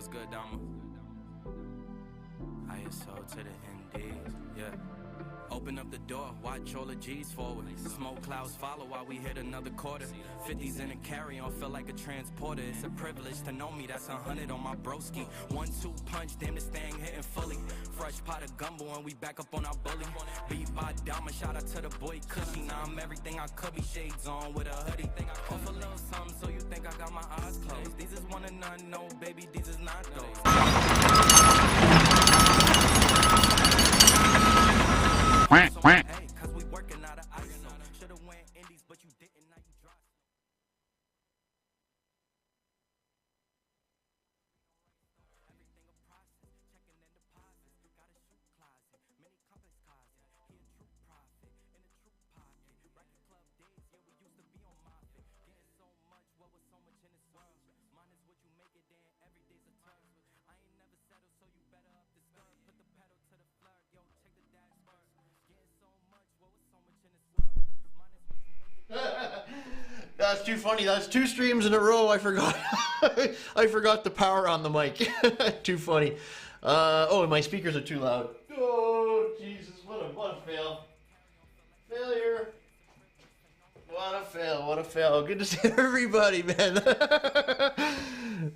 What's good, Dama? ISO to the NDs, yeah. Open up the door, watch all the G's forward. Smoke clouds follow while we hit another quarter. 50s in a carry-on, feel like a transporter. It's a privilege to know me, that's 100 on my broski. 1-2 punch, damn this thing hitting fully. Fresh pot of gumbo and we back up on our bully. Beat by Dama, shout out to the boy Cushy. Now I'm everything I could be, shades on with a hoodie. Off a little something so you think I got my eyes closed. These is one and none, no baby, these is not those. Hey, cause we working out of ice. Should've went indies, but you didn't, now you dropped. Everything a process, checking in deposits. Got a shoe closet, many complex closet. He a true prophet, in a true pocket. Racket club days, yeah, we used to be on Moffitt. Getting so much, what was so much in this world? Mine is what you make it, then every day's a tug. I ain't never settled, so you better up the skirt. Put the pedal to the floor, yo, check the dashboard. Getting so much, what was so much in this world? Mine is what you make it. That's too funny. That's 2 streams in a row. I forgot. I forgot the power on the mic. Too funny. Oh, and my speakers are too loud. Oh, Jesus. What a fail. Failure. What a fail. What a fail. Good to see everybody, man.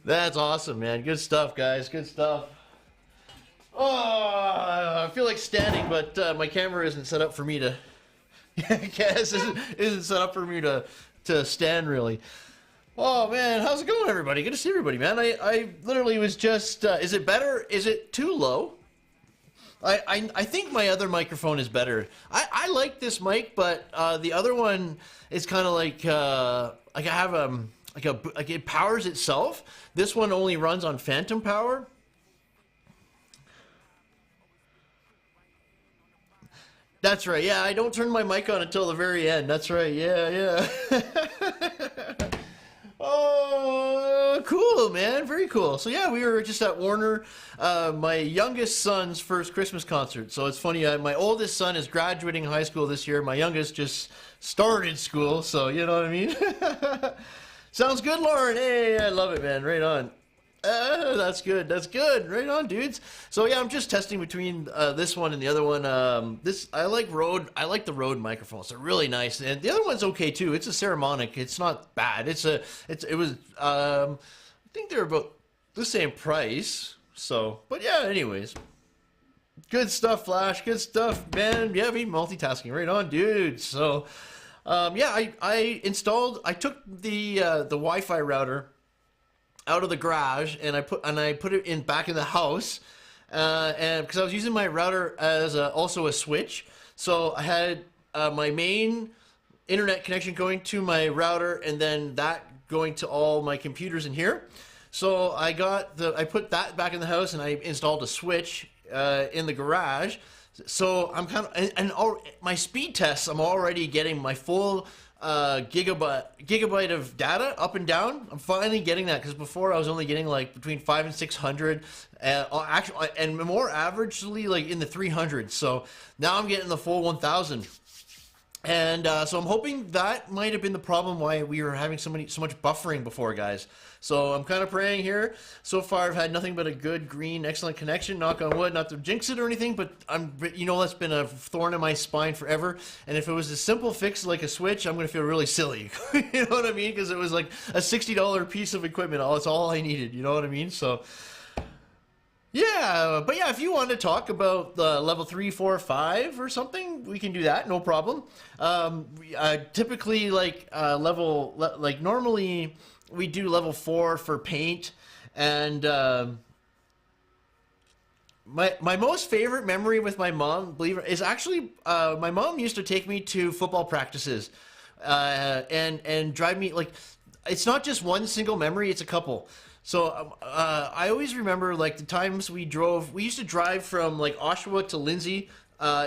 That's awesome, man. Good stuff, guys. Good stuff. Oh, I feel like standing, but my camera isn't set up for me to... Cass isn't set up for me to stand, really. Oh, man. How's it going, everybody? Good to see everybody, man. I literally was just... is it better? Is it too low? I think my other microphone is better. I like this mic, but the other one is kind of like I have like it powers itself. This one only runs on phantom power. That's right. Yeah, I don't turn my mic on until the very end. That's right. Yeah. Oh, cool, man. Very cool. So yeah, we were just at Warner, my youngest son's first Christmas concert. So it's funny, my oldest son is graduating high school this year. My youngest just started school, so you know what I mean? Sounds good, Lauren. Hey, I love it, man. Right on. That's good. That's good. Right on, dudes. So yeah, I'm just testing between this one and the other one. This I like Rode. I like the Rode microphones. They're really nice, and the other one's okay too. It's a Ceramonic. It's not bad. It was. I think they're about the same price. So, but yeah. Anyways, good stuff, Flash. Good stuff, man. Yeah, be multitasking. Right on, dude. So, yeah, I installed. I took the Wi-Fi router out of the garage and I put it in back in the house, and because I was using my router as also a switch, so I had my main internet connection going to my router and then that going to all my computers in here. So I put that back in the house and I installed a switch in the garage. So I'm kind of and my speed tests. I'm already getting my full gigabyte of data up and down. I'm finally getting that, because before I was only getting like between 500 and 600, actually, and more averagely like in the 300s. So now I'm getting the full 1000. And so I'm hoping that might have been the problem why we were having so much buffering before, guys. So I'm kind of praying here. So far, I've had nothing but a good, green, excellent connection. Knock on wood, not to jinx it or anything, but that's been a thorn in my spine forever. And if it was a simple fix like a switch, I'm gonna feel really silly. You know what I mean? Because it was like a $60 piece of equipment. It's all I needed. You know what I mean? So. Yeah, but yeah, if you want to talk about the level 3, 4, 5 or something, we can do that, no problem. Typically, normally we do level 4 for paint, and my most favorite memory with my mom, believe it, is actually my mom used to take me to football practices, and drive me, like, it's not just one single memory, it's a couple. So I always remember like the times we used to drive from like Oshawa to Lindsay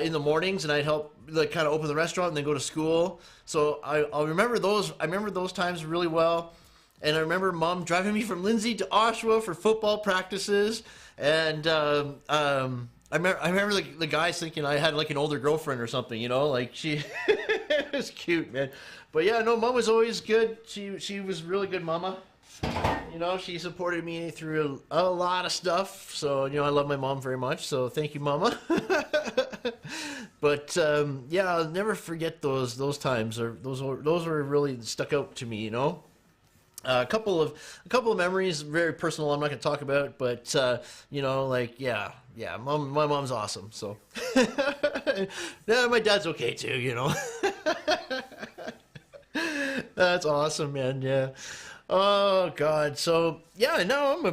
in the mornings, and I'd help like kind of open the restaurant and then go to school. So I'll remember those. I remember those times really well. And I remember Mom driving me from Lindsay to Oshawa for football practices. And I remember the guys thinking I had like an older girlfriend or something, you know, like she it was cute, man. But yeah, no, Mom was always good. She was really good mama. You know, she supported me through a lot of stuff. So, you know, I love my mom very much. So thank you, Mama. But yeah, I'll never forget those times. Those were really stuck out to me. You know, a couple of memories, very personal. I'm not going to talk about, but you know, like yeah, my mom's awesome. So yeah, my dad's okay too. You know, that's awesome, man. Yeah. Oh God! So yeah, now I'm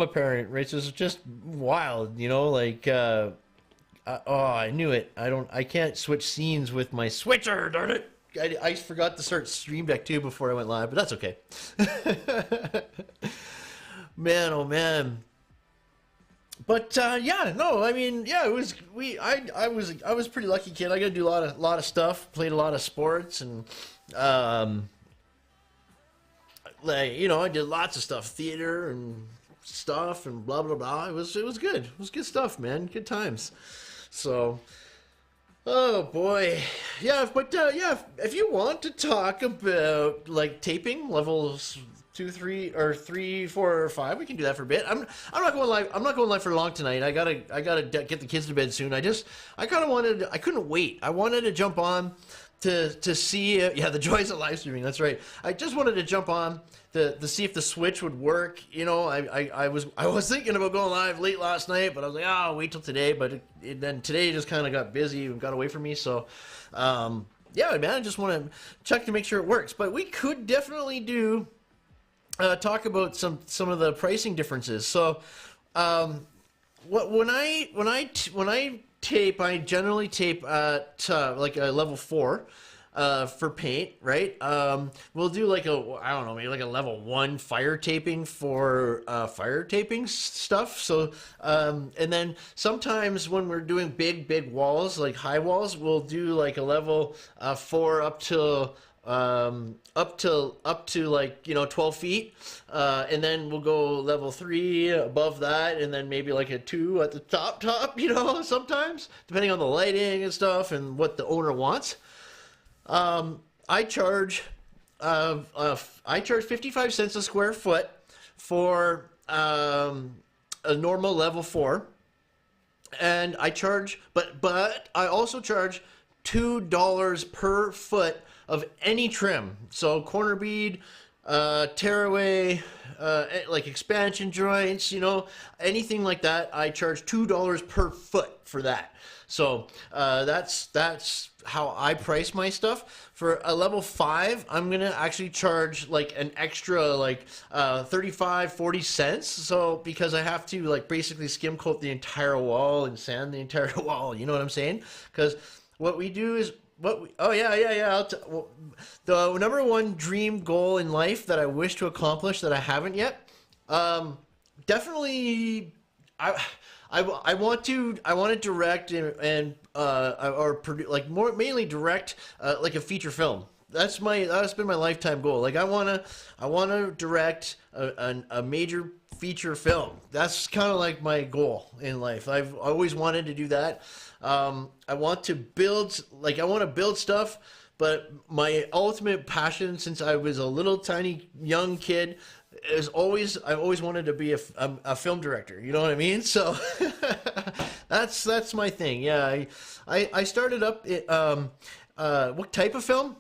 a parent, right? So it's just wild, you know. Like, I knew it. I can't switch scenes with my switcher. Darn it! I forgot to start Stream Deck too before I went live, but that's okay. Man, oh man. But yeah, no, I mean, yeah, it was I was a pretty lucky kid. I got to do a lot of stuff. Played a lot of sports and. Like, you know, I did lots of stuff, theater and stuff and blah blah blah. It was good. It was good stuff, man. Good times. So, oh boy, yeah. But yeah, if you want to talk about like taping levels 2, 3, or 3, 4, or 5, we can do that for a bit. I'm not going live. I'm not going live for long tonight. I gotta get the kids to bed soon. I kind of wanted. I couldn't wait. I wanted to jump on. To see, yeah, the joys of live streaming. That's right. I just wanted to jump on to see if the switch would work. You know, I was thinking about going live late last night, but I was like, I'll wait till today. But then today just kind of got busy and got away from me. So, yeah, man, I just want to check to make sure it works. But we could definitely do talk about some of the pricing differences. So, when I tape, I generally tape at like a level 4 for paint, right? We'll do like maybe like a level 1 fire taping for fire taping stuff. So and then sometimes when we're doing big walls, like high walls, we'll do like a level 4 up to like, you know, 12 feet, and then we'll go level 3 above that, and then maybe like a 2 at the top, you know, sometimes depending on the lighting and stuff and what the owner wants. I charge 55 cents a square foot for a normal level 4, and I charge, but I also charge $2 per foot of any trim. So corner bead, tearaway, like expansion joints, anything like that. I charge $2 per foot for that. So that's how I price my stuff. For a level 5, I'm gonna actually charge like an extra like 35-40 cents. So because I have to like basically skim coat the entire wall and sand the entire wall. You know what I'm saying? Because what we do is oh yeah. Well, the number one dream goal in life that I wish to accomplish that I haven't yet, definitely, I want to direct and or produce, like more mainly direct like a feature film. That's been my lifetime goal. Like I wanna direct a major feature film. That's kind of like my goal in life. I've always wanted to do that. I want to build stuff, but my ultimate passion since I was a little tiny young kid is I've always wanted to be a film director. You know what I mean? So that's my thing. Yeah, I started up what type of film?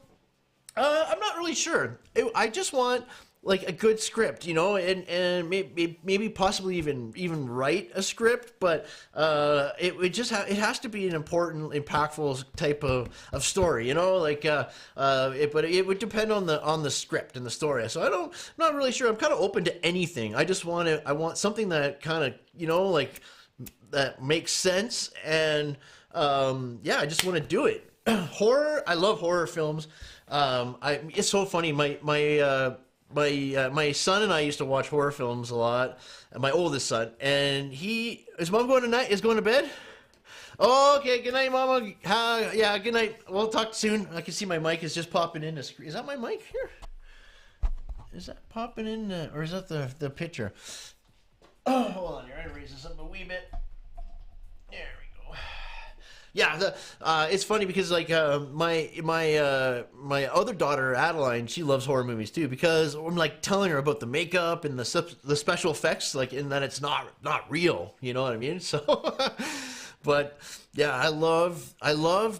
I'm not really sure. I just want like a good script, and maybe possibly even write a script, but it has to be an important, impactful type of story, but it would depend on the script and the story. So I'm not really sure. I'm kind of open to anything. I want something that kind of like that makes sense, and I just want to do it. Horror, I love horror films. It's so funny. My son and I used to watch horror films a lot. My oldest son, and is mom going tonight? Is going to bed? Oh, okay. Good night, mama. Yeah, good night. We'll talk soon. I can see my mic is just popping in the screen. Is that my mic here? Is that popping in, or is that the picture? Oh, hold on here. I raise this up a wee bit. There we go. Yeah, it's funny because like my other daughter Adeline, she loves horror movies too, because I'm like telling her about the makeup and the special effects, like in that it's not real, you know what I mean? So, but yeah, I love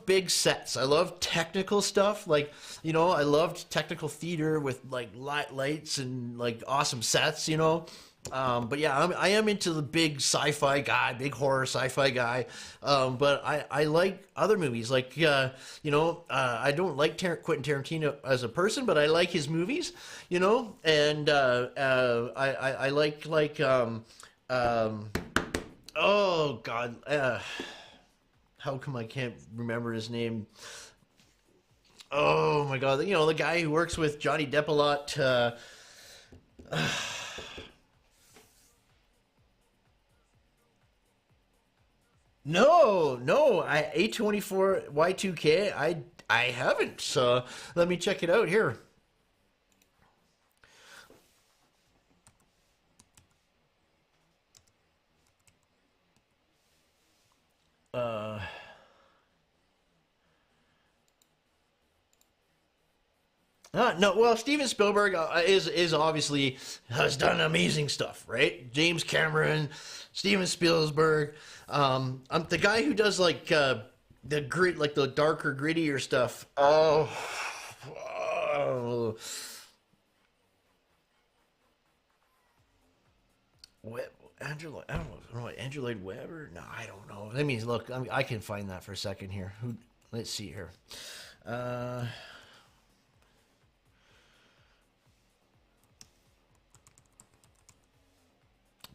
big sets. I love technical stuff, like I loved technical theater with like lights and like awesome sets, But yeah, I am into the big sci-fi guy, big horror sci-fi guy. But I like other movies, like I don't like Quentin Tarantino as a person, but I like his movies, and I like oh God, how come I can't remember his name? Oh my God, the guy who works with Johnny Depp a lot. No, A24 Y2K. I haven't. So let me check it out here. No, well, Steven Spielberg is obviously has done amazing stuff, right? James Cameron, Steven Spielberg. I'm the guy who does like the grit, like the darker, grittier stuff. Oh, Andrew, I don't know, Andrew Lloyd Webber? No, I don't know. Let me look. I can find that for a second here. Let's see here.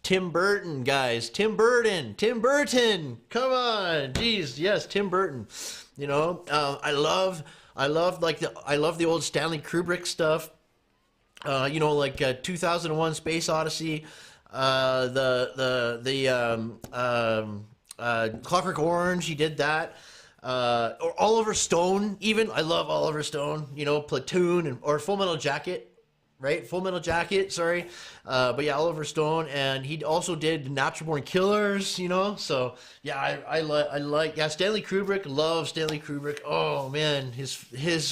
Tim Burton, guys. Tim Burton. Come on, jeez, yes, Tim Burton. I love the old Stanley Kubrick stuff. Like 2001: Space Odyssey, Clockwork Orange. He did that. Or Oliver Stone. Even I love Oliver Stone. Platoon or Full Metal Jacket. Right, Full Metal Jacket. Sorry, but yeah, Oliver Stone, and he also did Natural Born Killers. So yeah, I like Stanley Kubrick. Love Stanley Kubrick. Oh man, his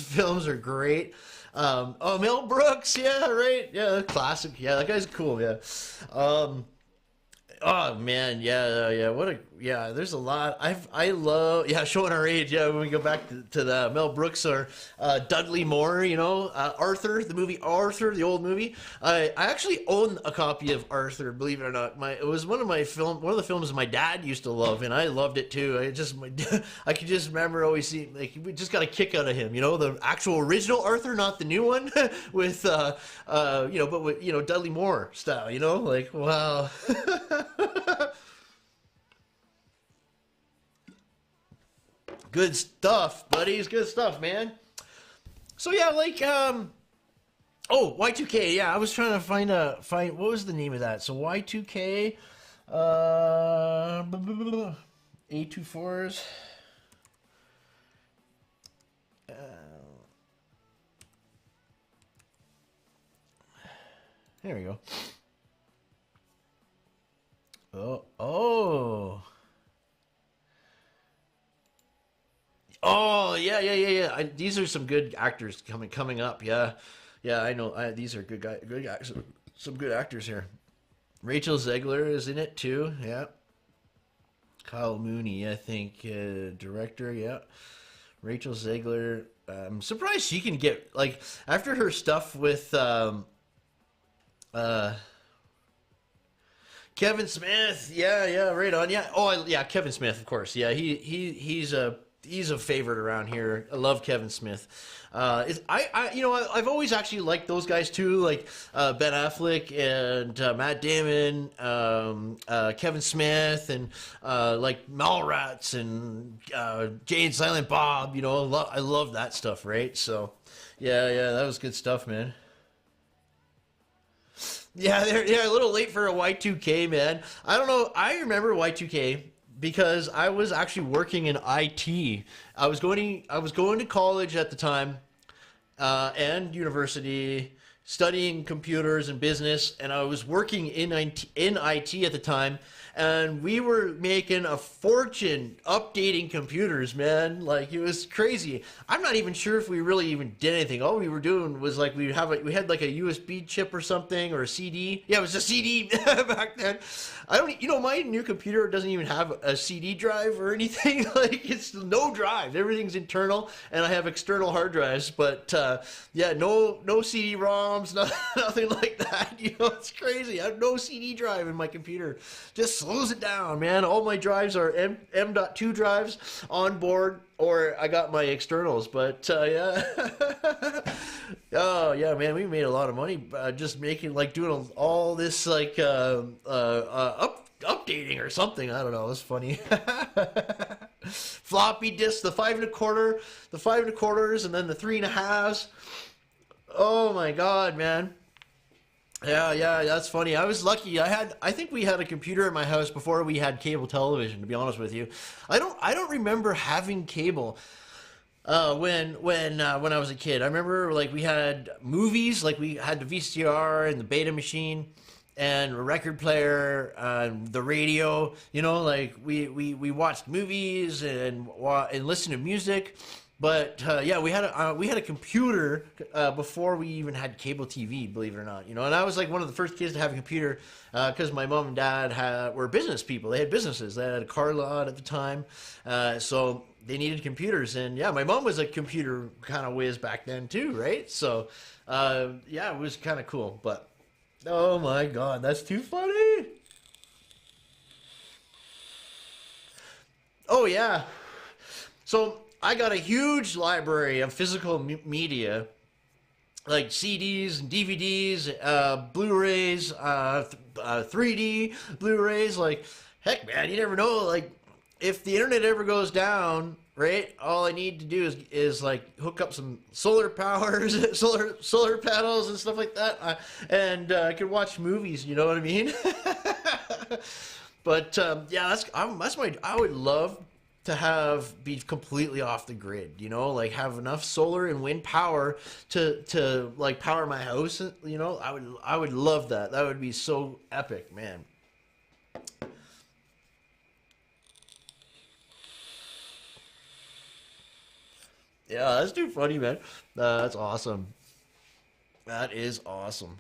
films are great. Oh, Mel Brooks, yeah, right, yeah, classic, yeah, that guy's cool, yeah. Um, Oh man, yeah. What a yeah. There's a lot. I love yeah. Showing our age, yeah. When we go back to the Mel Brooks or Dudley Moore, Arthur, the movie Arthur, the old movie. I actually own a copy of Arthur. Believe it or not, it was one of the films my dad used to love, and I loved it too. I could just remember always seeing like we just got a kick out of him. The actual original Arthur, not the new one with but with Dudley Moore style. Like wow. Good stuff, buddies. Good stuff, man. So yeah, like Y2K. Yeah, I was trying to find what was the name of that. So Y2K A24s. There we go. Oh. Oh yeah. These are some good actors coming up. Yeah, I know. These are good guys. Some good actors here. Rachel Zegler is in it too. Yeah. Kyle Mooney, I think, director. Yeah. Rachel Zegler. I'm surprised she can get like after her stuff with Kevin Smith. Yeah, right on. Yeah. Oh, yeah, Kevin Smith, of course. Yeah, he's a favorite around here. I love Kevin Smith. I've always actually liked those guys too, like Ben Affleck and Matt Damon, Kevin Smith, and like Mallrats and Jay and Silent Bob. I love that stuff, right? So, yeah, that was good stuff, man. Yeah, they're a little late for a Y2K, man. I don't know. I remember Y2K because I was actually working in IT. I was going to college at the time, and university, studying computers and business, and I was working in IT at the time, and we were making a fortune updating computers, man. Like it was crazy. I'm not even sure if we really even did anything. All we were doing was like we had like a USB chip or something or a CD. Yeah, it was a CD back then. I don't, my new computer doesn't even have a CD drive or anything. Like it's no drive. Everything's internal, and I have external hard drives. But yeah, no CD-ROMs, nothing like that. It's crazy. I have no CD drive in my computer. Just slows it down, man. All my drives are M.2 drives on board, or I got my externals. But yeah. Oh yeah, man, we made a lot of money just making doing all this updating or something. I don't know. It's funny. Floppy disks, the 5 1/4, the 5 1/4s, and then the 3 1/2s. Oh my god, man. Yeah, that's funny. I was lucky. I think we had a computer in my house before we had cable television. To be honest with you, I don't remember having cable. When I was a kid, I remember we had movies, we had the VCR and the Beta machine and a record player and the radio. We watched movies and listened to music. But yeah, we had a computer before we even had cable TV, believe it or not. And I was one of the first kids to have a computer because my mom and dad were business people. They had businesses. They had a car lot at the time, so they needed computers. And yeah, my mom was a computer kind of whiz back then too, right? So yeah, it was kind of cool. But oh my god, that's too funny. Oh yeah, so I got a huge library of physical media, like CDs and DVDs, Blu-rays, 3D Blu-rays. Heck, man, you never know. If the internet ever goes down, right? All I need to do is hook up some solar powers, solar panels and stuff like that, and I can watch movies. You know what I mean? But yeah, I would love to be completely off the grid, have enough solar and wind power to power my house. I would love that. That would be so epic, man. Yeah, that's too funny, man. That's awesome. That is awesome.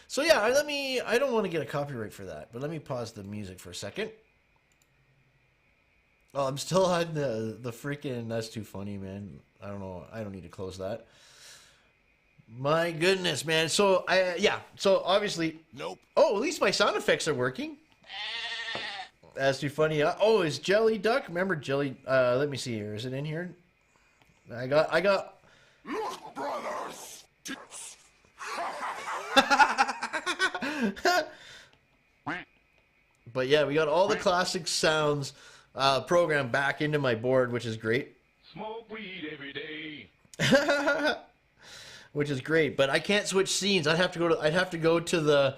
So yeah, I don't want to get a copyright for that, but let me pause the music for a second. Oh, I'm still on the freaking, that's too funny, man. I don't know. I don't need to close that. My goodness, man. So so obviously, Nope. oh, at least my sound effects are working. That's too funny. Oh, is Jelly Duck? Remember Jelly? Let me see here. Is it in here? I got. Look, brothers. Tits. But yeah, we got all the classic sounds programmed back into my board, which is great. Smoke weed every day. Which is great, but I can't switch scenes. I'd have to go to the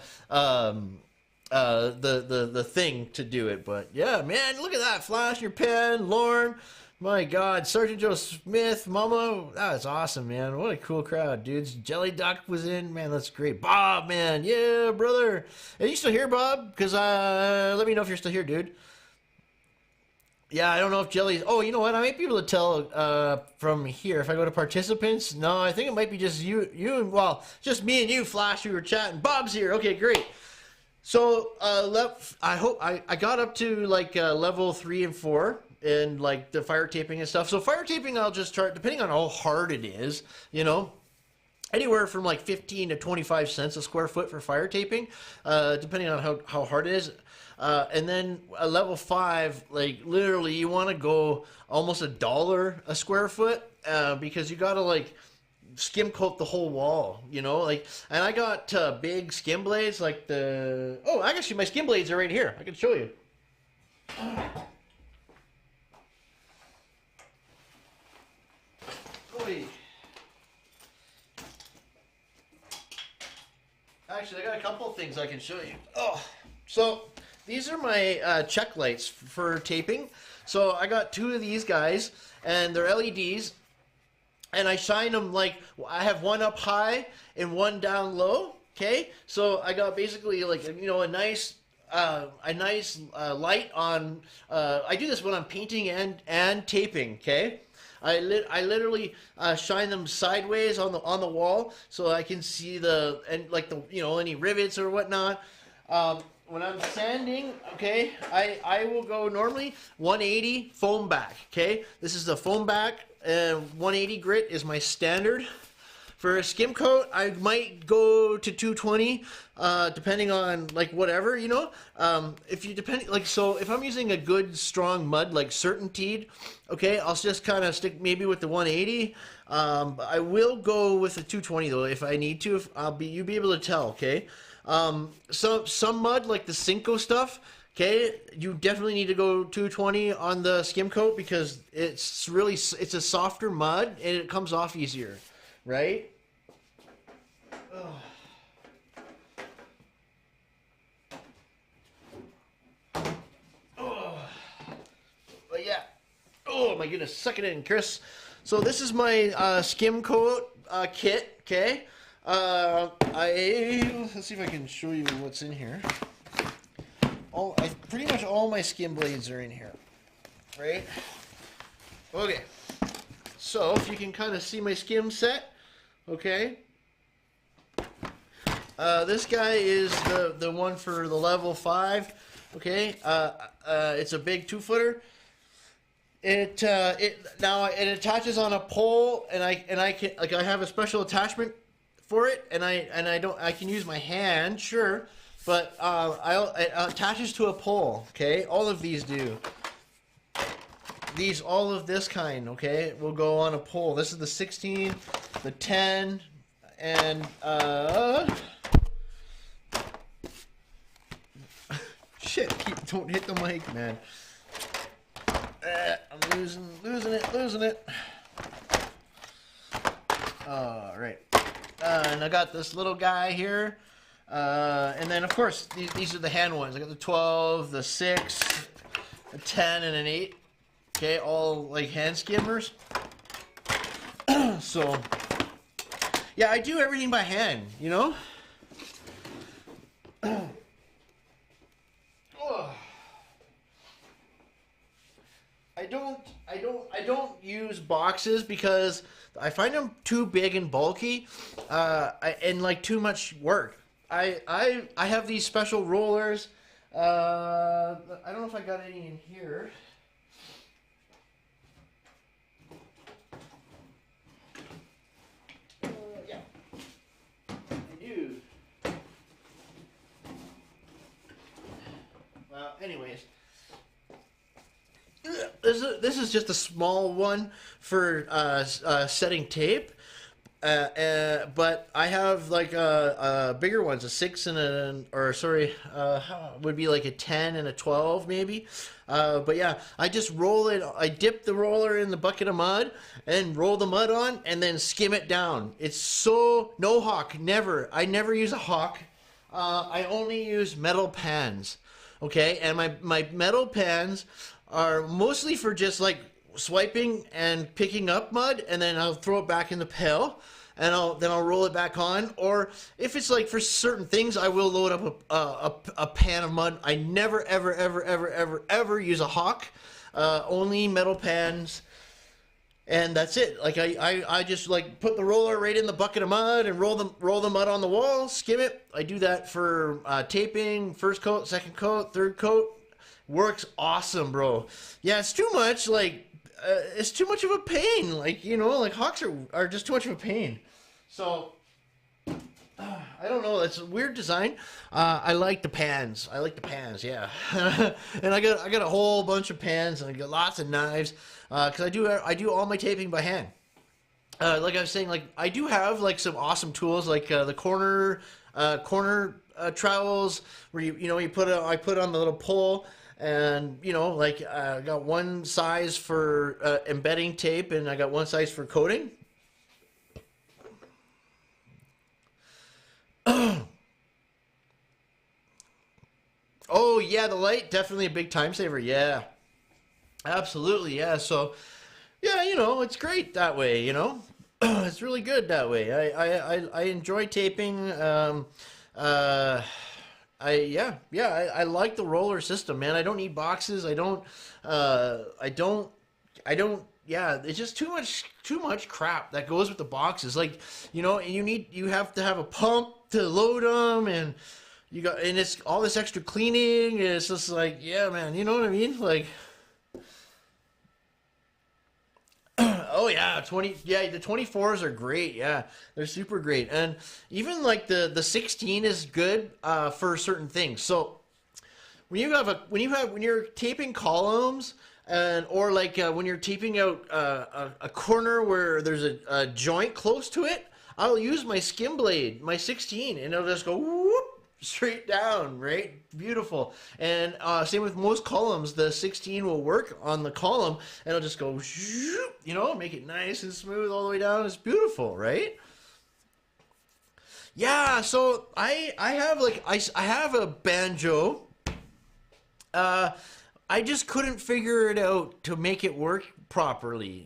thing to do it. But yeah, man, look at that. Flash your pen, Lorne. My God, Sergeant Joe Smith, Mama, that's awesome, man. What a cool crowd, dudes. Jelly Duck was in, man. That's great. Bob, man, yeah, brother. Are you still here, Bob? Because let me know if you're still here, dude. Yeah, I don't know if Jelly's. Oh, you know what? I might be able to tell from here if I go to participants. No, I think it might be just you and well, just me and you, Flash. We were chatting. Bob's here. Okay, great. So I hope I got up to like level 3 and 4. And like the fire taping and stuff. So fire taping, I'll just start depending on how hard it is, you know, anywhere from like 15 to 25 cents a square foot for fire taping, depending on how hard it is. And then a level 5, like literally you want to go almost $1 a square foot, because you got to like skim coat the whole wall, you know, like, and I got big skim blades like actually my skim blades are right here. I can show you. Actually, I got a couple of things I can show you. Oh, so these are my check lights for taping. So I got 2 of these guys, and they're LEDs, and I shine them like I have one up high and one down low. Okay, so I got basically like a nice light on. I do this when I'm painting and taping. Okay. I literally shine them sideways on the wall so I can see any rivets or whatnot. When I'm sanding, okay, I will go normally 180 foam back. Okay, this is the foam back, and 180 grit is my standard. For a skim coat, I might go to 220, depending on like whatever, you know. If I'm using a good strong mud like Certainteed, okay, I'll just kind of stick maybe with the 180. I will go with the 220 though if I need to. You'll be able to tell, okay. Some mud like the Cinco stuff, okay, you definitely need to go 220 on the skim coat because it's a softer mud and it comes off easier. Right? But yeah. Oh my goodness. Suck it in, Chris. So this is my skim coat kit. Okay. Let's see if I can show you what's in here. Pretty much all my skim blades are in here. Right? Okay. So if you can kind of see my skim set, okay. This guy is the one for the level 5, okay. It's a big 2-footer. It attaches on a pole, and I have a special attachment for it, and I can use my hand, sure, but it attaches to a pole, okay. All of these do. All of this kind, okay, will go on a pole. This is the 16, the 10, and shit, don't hit the mic, man. I'm losing it. All right, and I got this little guy here, and then of course these are the hand ones. I got the 12, the 6, a 10, and an 8. Okay, all like hand skimmers. So, yeah, I do everything by hand, you know? I don't use boxes because I find them too big and bulky, and like too much work. I have these special rollers. I don't know if I got any in here. Yeah, I do. Well, anyways, this is just a small one for setting tape. But I have like bigger ones, a 6 and would be like a 10 and a 12 maybe. But yeah, I just roll it. I dip the roller in the bucket of mud and roll the mud on, and then skim it down. It's so no hawk, never. I never use a hawk. I only use metal pans. Okay, and my metal pans are mostly for just like swiping and picking up mud, and then I'll throw it back in the pail, and I'll roll it back on. Or if it's like for certain things, I will load up a pan of mud. I never ever use a hawk. Only metal pans, and that's it. Like I just like put the roller right in the bucket of mud and roll the mud on the wall, skim it. I do that for taping, first coat, second coat, third coat. Works awesome, bro. Yeah, it's too much. Like it's too much of a pain. Like, you know, like hawks are just too much of a pain. So I don't know. It's a weird design. I like the pans. Yeah. And I got a whole bunch of pans, and I got lots of knives. Because I do all my taping by hand. Like I was saying, like I do have like some awesome tools, like the corner trowels, where I put it on the little pole. And, like, I got one size for embedding tape, and I got one size for coating. Oh, yeah, the light, definitely a big time saver. Yeah, absolutely, yeah. So, yeah, it's great that way, It's really good that way. I enjoy taping. I like the roller system, man. I don't need boxes. Yeah, it's just too much crap that goes with the boxes. Like, you have to have a pump to load them, and it's all this extra cleaning, and it's just like, yeah, man, you know what I mean? Like, oh yeah, the 24s are great. Yeah, they're super great, and even like the 16 is good for certain things. So when you're taping columns, or like when you're taping out a corner where there's a joint close to it, I'll use my skim blade, my 16, and it'll just go whoop straight down, right? Beautiful. And same with most columns, the 16 will work on the column, and it'll just go, make it nice and smooth all the way down. It's beautiful, right? Yeah, so I have a banjo. I just couldn't figure it out to make it work properly,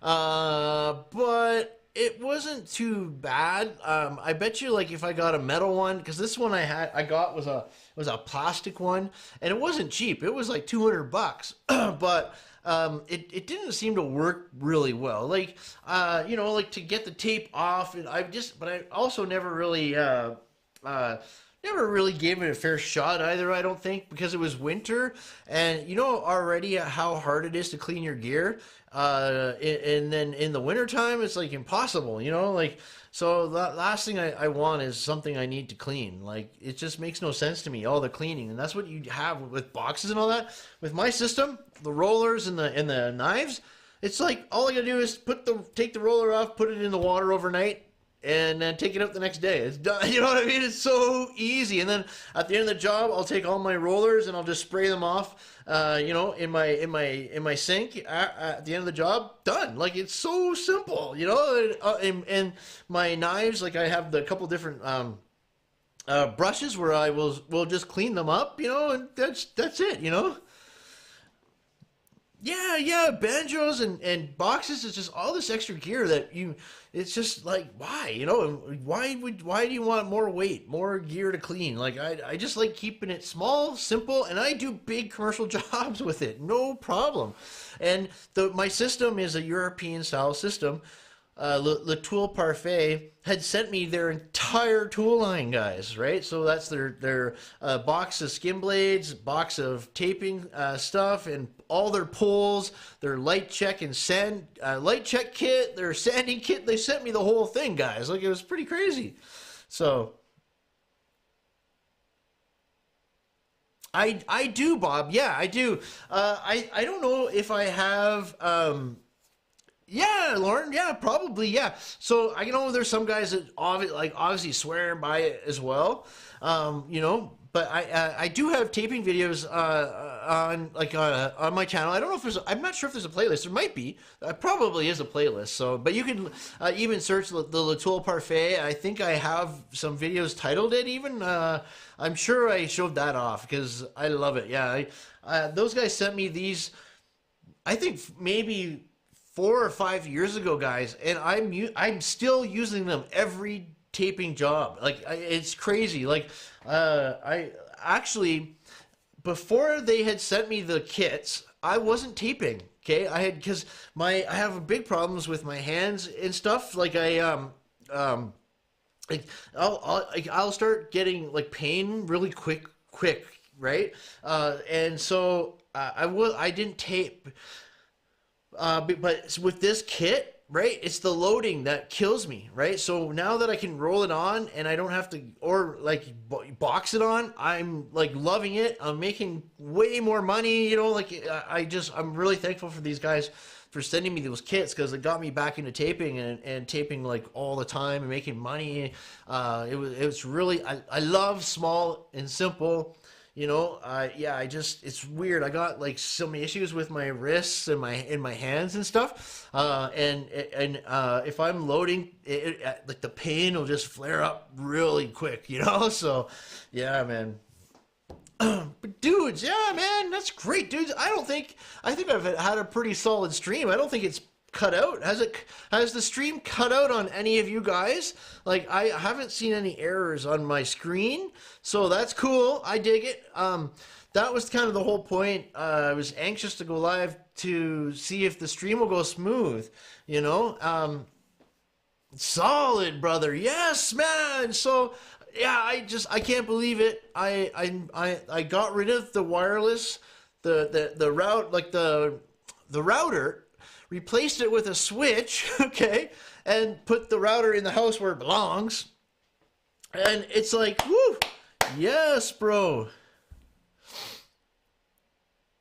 but it wasn't too bad. I bet you, like, if I got a metal one, because this one I got was a plastic one, and it wasn't cheap. It was like $200, but it didn't seem to work really well. Like, like to get the tape off, and but I also never really gave it a fair shot either, I don't think, because it was winter, and already how hard it is to clean your gear. And then in the wintertime, it's like impossible, so the last thing I want is something I need to clean. Like, it just makes no sense to me, all the cleaning. And that's what you have with boxes and all that. With my system, the rollers and the knives, it's like all I gotta do is take the roller off, put it in the water overnight, and then take it out the next day. It's done. You know what I mean? It's so easy. And then at the end of the job, I'll take all my rollers and I'll just spray them off, in my sink at the end of the job. Done. Like, it's so simple, and my knives, like, I have the couple different brushes where I will just clean them up, and that's it, Yeah, banjos and boxes is just all this extra gear that it's just like, why, why do you want more weight, more gear to clean? Like, I just like keeping it small, simple, and I do big commercial jobs with it, no problem. And my system is a European style system. Le Tool Parfait had sent me their entire tool line, guys, right? So that's their box of skim blades, box of taping stuff, and all their pulls, their light check and sand light check kit, their sanding kit. They sent me the whole thing, guys. Like, it was pretty crazy. So I do, Bob. Yeah, I do. I don't know if I have. Yeah, Lauren. Yeah, probably. Yeah. So I know there's some guys that obviously swear by it as well. But I do have taping videos on my channel. I don't know if I'm not sure if there's a playlist. There might be. Probably is a playlist. So, but you can even search the Le Tool Parfait. I think I have some videos titled it. Even I'm sure I showed that off because I love it. Yeah, those guys sent me these. I think maybe 4 or 5 years ago, guys, and I'm still using them every taping job. Like, it's crazy. Like, I actually, before they had sent me the kits, I wasn't taping. Okay, because I have big problems with my hands and stuff. Like, I'll start getting like pain really quick, right? And so I didn't tape. But with this kit, right, it's the loading that kills me, right? So now that I can roll it on and I don't have to, or like box it on, I'm like loving it. I'm making way more money, like I'm really thankful for these guys for sending me those kits because it got me back into taping and taping like all the time and making money. It was really, I love small and simple. It's weird. I got like some issues with my wrists and my hands and stuff. And if I'm loading, like the pain will just flare up really quick, So, yeah, man. But dudes, yeah, man, that's great, dudes. I think I've had a pretty solid stream. I don't think it's cut out. Has the stream cut out on any of you guys? Like, I haven't seen any errors on my screen, so that's cool. I dig it. That was kind of the whole point. I was anxious to go live to see if the stream will go smooth, solid, brother. Yes, man. So yeah, I can't believe it. I got rid of the wireless, the route, like the router, replaced it with a switch, okay, and put the router in the house where it belongs. And it's like, whoo, yes, bro.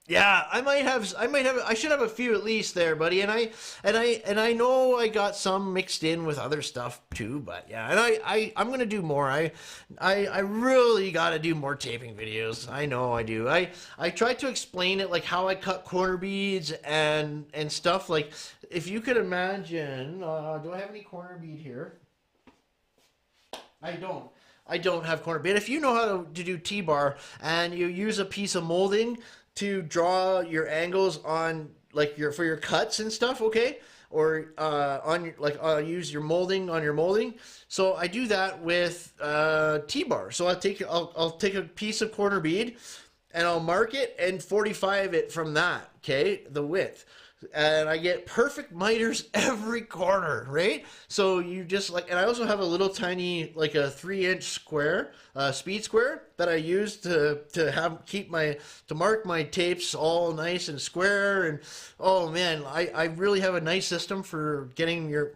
Yeah, I should have a few at least there, buddy. And I know I got some mixed in with other stuff too, but yeah, and I'm gonna do more. I really gotta do more taping videos. I know I do. I tried to explain it, like how I cut corner beads and stuff. Like, if you could imagine, do I have any corner bead here? I don't have corner bead. If you know how to do T-bar and you use a piece of molding to draw your angles on, like, for your cuts and stuff, okay? Or use your molding on your molding. So I do that with T-bar. So I'll take a piece of corner bead and I'll mark it and 45 it from that, okay? The width. And I get perfect miters every corner, right? So you just and I also have a little tiny, like a 3-inch square, speed square that I use to mark my tapes all nice and square. And oh man, I really have a nice system for getting your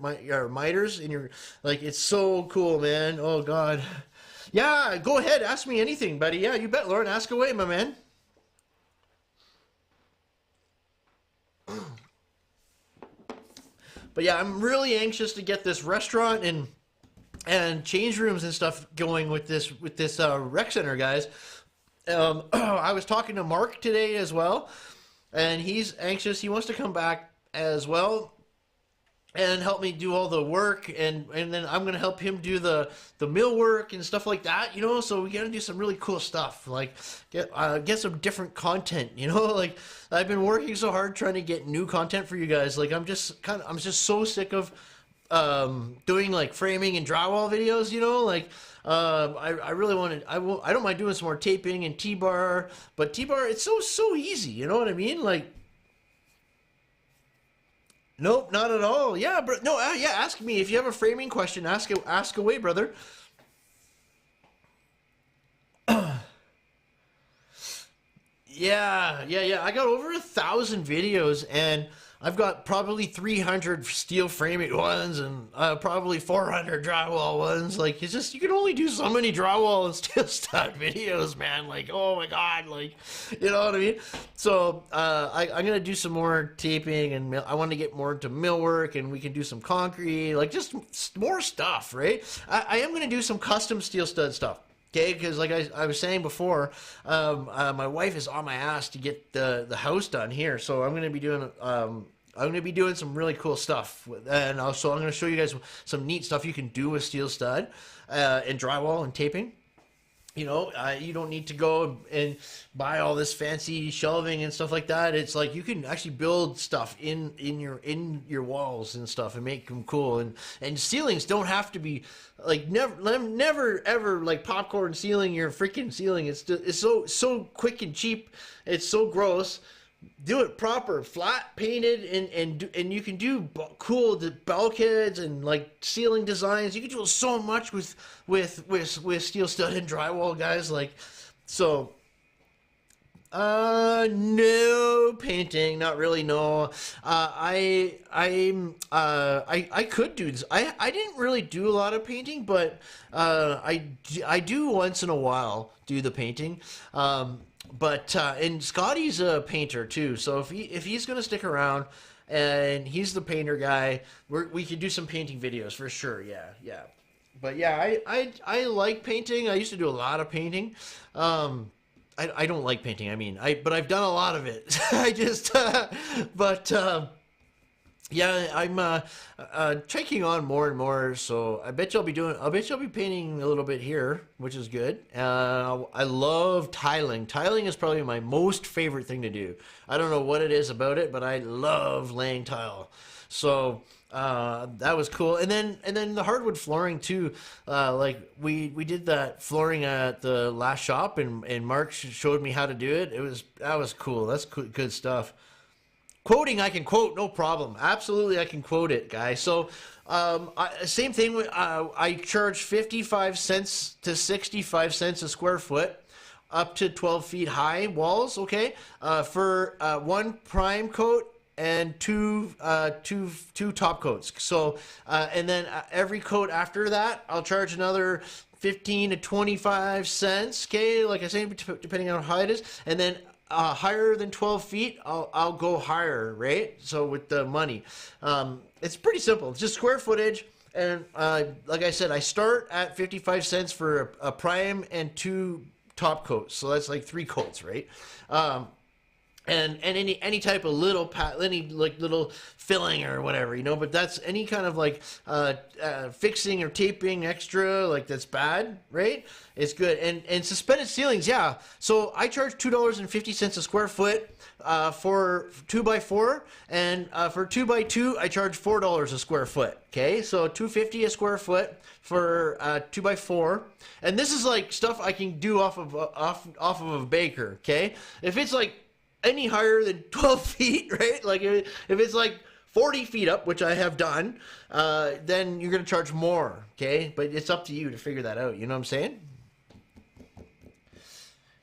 miters in your, like, it's so cool, man. Oh God. Yeah, go ahead, ask me anything, buddy. Yeah, you bet, Lauren. Ask away, my man. But yeah, I'm really anxious to get this restaurant and change rooms and stuff going with this rec center, guys. I was talking to Mark today as well, and he's anxious. He wants to come back as well. and help me do all the work, and then I'm gonna help him do the mill work and stuff like that, you know. So we gotta do some really cool stuff, like get some different content, you know. Like I've been working so hard trying to get new content for you guys. Like I'm just so sick of doing like framing and drywall videos, you know. Like I really wanted, I don't mind doing some more taping and T-bar, but T-bar, it's so easy, you know what I mean? Like, nope, not at all. Yeah, bro. No, yeah. Ask me if you have a framing question. Ask away, brother. Yeah. I got over 1,000 videos, and I've got probably 300 steel framing ones, and probably 400 drywall ones. Like, it's just, you can only do so many drywall and steel stud videos, man. Like, oh my god, like, you know what I mean? So I'm gonna do some more taping, and I want to get more into millwork, and we can do some concrete, like just more stuff, right? I am gonna do some custom steel stud stuff. Okay, because like I was saying before, my wife is on my ass to get the house done here, so I'm gonna be doing some really cool stuff, and also I'm gonna show you guys some neat stuff you can do with steel stud and drywall and taping. You know, you don't need to go and buy all this fancy shelving and stuff like that. It's like you can actually build stuff in your walls and stuff and make them cool. And ceilings don't have to be like never ever like popcorn ceiling your freaking ceiling. It's so quick and cheap. It's so gross. Do it proper, flat painted, and you can do cool bulkheads and like ceiling designs. You can do so much with steel stud and drywall, guys. Like, so no painting, not really. No, I could do this. I didn't really do a lot of painting, but I do once in a while do the painting. But and Scotty's a painter too, so if he's gonna stick around and he's the painter guy, we could do some painting videos for sure. Yeah. But yeah, I like painting. I used to do a lot of painting. I don't like painting. I mean, but I've done a lot of it. I just yeah, I'm taking on more and more, so I bet you'll be painting a little bit here, which is good. I love tiling. Tiling is probably my most favorite thing to do. I don't know what it is about it, but I love laying tile. So that was cool. And then the hardwood flooring too. Like we did that flooring at the last shop, and Mark showed me how to do it. That was cool. That's good stuff. Quoting, I can quote, no problem. Absolutely, I can quote it, guys. So, same thing. I charge 55 cents to 65 cents a square foot, up to 12 feet high walls. Okay, for one prime coat and two top coats. So, and then every coat after that, I'll charge another 15 to 25 cents. Okay, like I say, depending on how high it is, and then higher than 12 feet, I'll go higher, right? So with the money, it's pretty simple. It's just square footage, and like I said, I start at 55 cents for a prime and two top coats. So that's like 3 coats, right? And any type of little little filling or whatever, you know. But that's any kind of like fixing or taping extra, like that's bad, right? It's good. And suspended ceilings, yeah. So I charge $2.50 a square foot for 2x4, and for 2x2 I charge $4 a square foot. Okay, so $2.50 a square foot for 2x4, and this is like stuff I can do off of a baker. Okay, if it's like any higher than 12 feet, right? Like if it's like 40 feet up, which I have done, then you're going to charge more, okay? But it's up to you to figure that out, you know what I'm saying?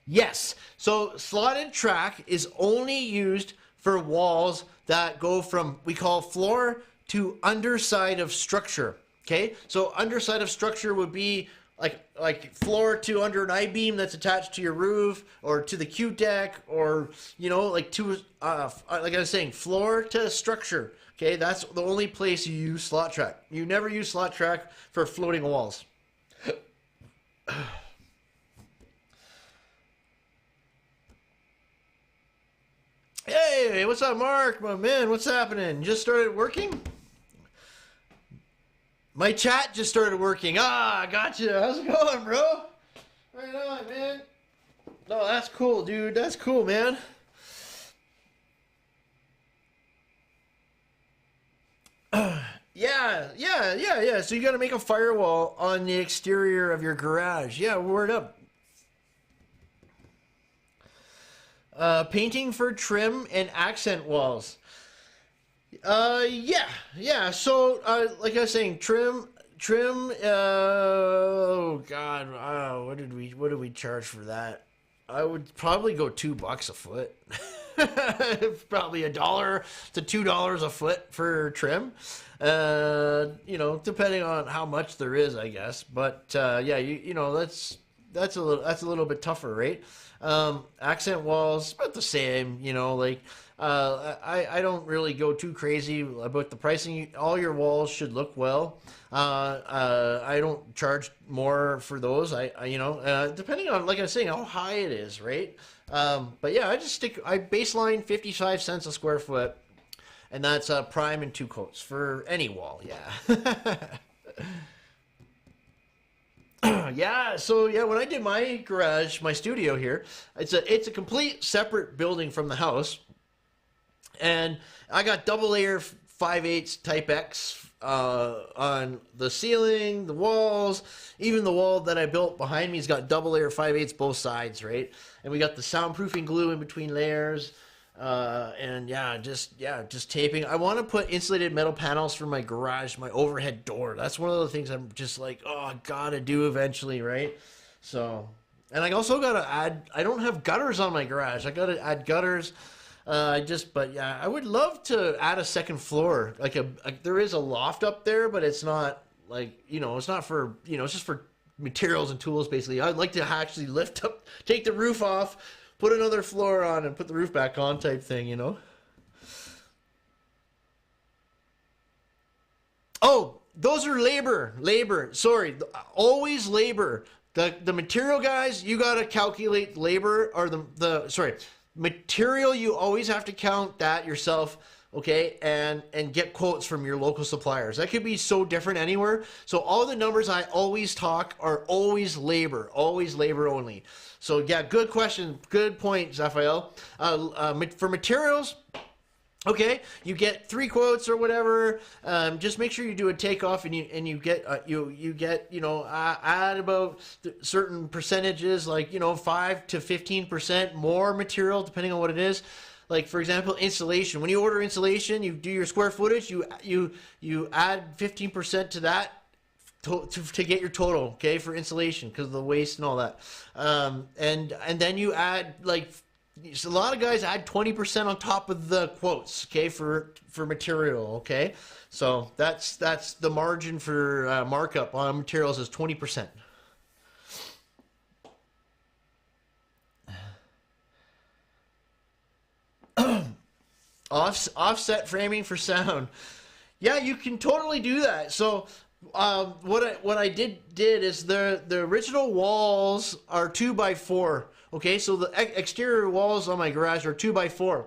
Yes, so slotted track is only used for walls that go from, we call floor to underside of structure, okay? So underside of structure would be like floor to under an I-beam that's attached to your roof, or to the Q-deck, or, you know, like to, like I was saying, floor to structure. Okay, that's the only place you use slot track. You never use slot track for floating walls. Hey, what's up, Mark? My man, what's happening? Just started working? My chat just started working. Ah, gotcha. How's it going, bro? Right on, man. No, that's cool, dude. That's cool, man. Yeah. So you got to make a firewall on the exterior of your garage. Yeah, word up. Painting for trim and accent walls. Yeah. So, like I was saying, trim. Oh God, what did we charge for that? I would probably go $2 a foot. Probably $1 to $2 a foot for trim. Depending on how much there is, I guess. But that's a little bit tougher, right? Accent walls, about the same. I don't really go too crazy about the pricing. All your walls should look well. I don't charge more for those. Depending on, like I was saying, how high it is, right? But yeah, I baseline 55 cents a square foot, and that's prime and 2 coats for any wall. Yeah. Yeah, so yeah, when I did my garage, my studio here, it's a complete separate building from the house, and I got double layer 5/8 Type X on the ceiling, the walls, even the wall that I built behind me's got double layer 5/8 both sides, right? And we got the soundproofing glue in between layers. Just taping. I want to put insulated metal panels for my garage, my overhead door. That's one of the things I'm just like, oh, I gotta do eventually, right? So, and I also gotta add. I don't have gutters on my garage. I gotta add gutters. I would love to add a second floor. There is a loft up there, but it's not it's not for it's just for materials and tools basically. I'd like to actually lift up, take the roof off, put another floor on, and put the roof back on type thing, Oh, those are labor. Sorry, always labor. The material guys, you gotta calculate labor, or material. You always have to count that yourself, okay, and get quotes from your local suppliers. That could be so different anywhere. So all the numbers I always talk are always labor only. So yeah, good question, good point, Zaphael. For materials, okay, you get 3 quotes or whatever. Just make sure you do a takeoff, and you get add about certain percentages, 5 to 15% more material depending on what it is. Like, for example, insulation. When you order insulation, you do your square footage. You add 15% to that to get your total, okay, for insulation, because of the waste and all that. And then you add, a lot of guys add 20% on top of the quotes, okay, for material, okay. So that's the margin for markup on materials is 20%. Offset framing for sound. Yeah, you can totally do that. So what I did is the original walls are 2x4. Okay, so the exterior walls on my garage are 2x4.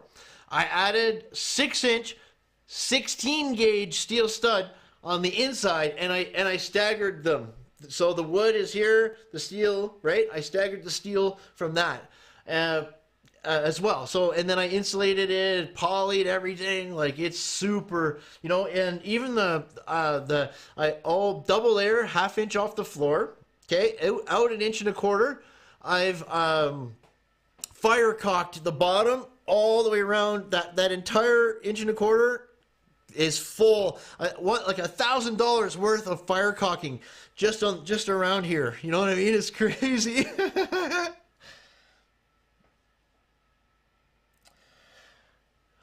I added 6-inch 16 gauge steel stud on the inside, and I staggered them. So the wood is here, the steel, right? I staggered the steel from that. As well. So, and then I insulated it, polyed everything, it's super, and even I all double layer, 1/2 inch off the floor, okay, out 1.25 inches. I've fire cocked the bottom all the way around. That entire 1.25 inches is full. $1,000 worth of fire cocking just around here. You know what I mean? It's crazy.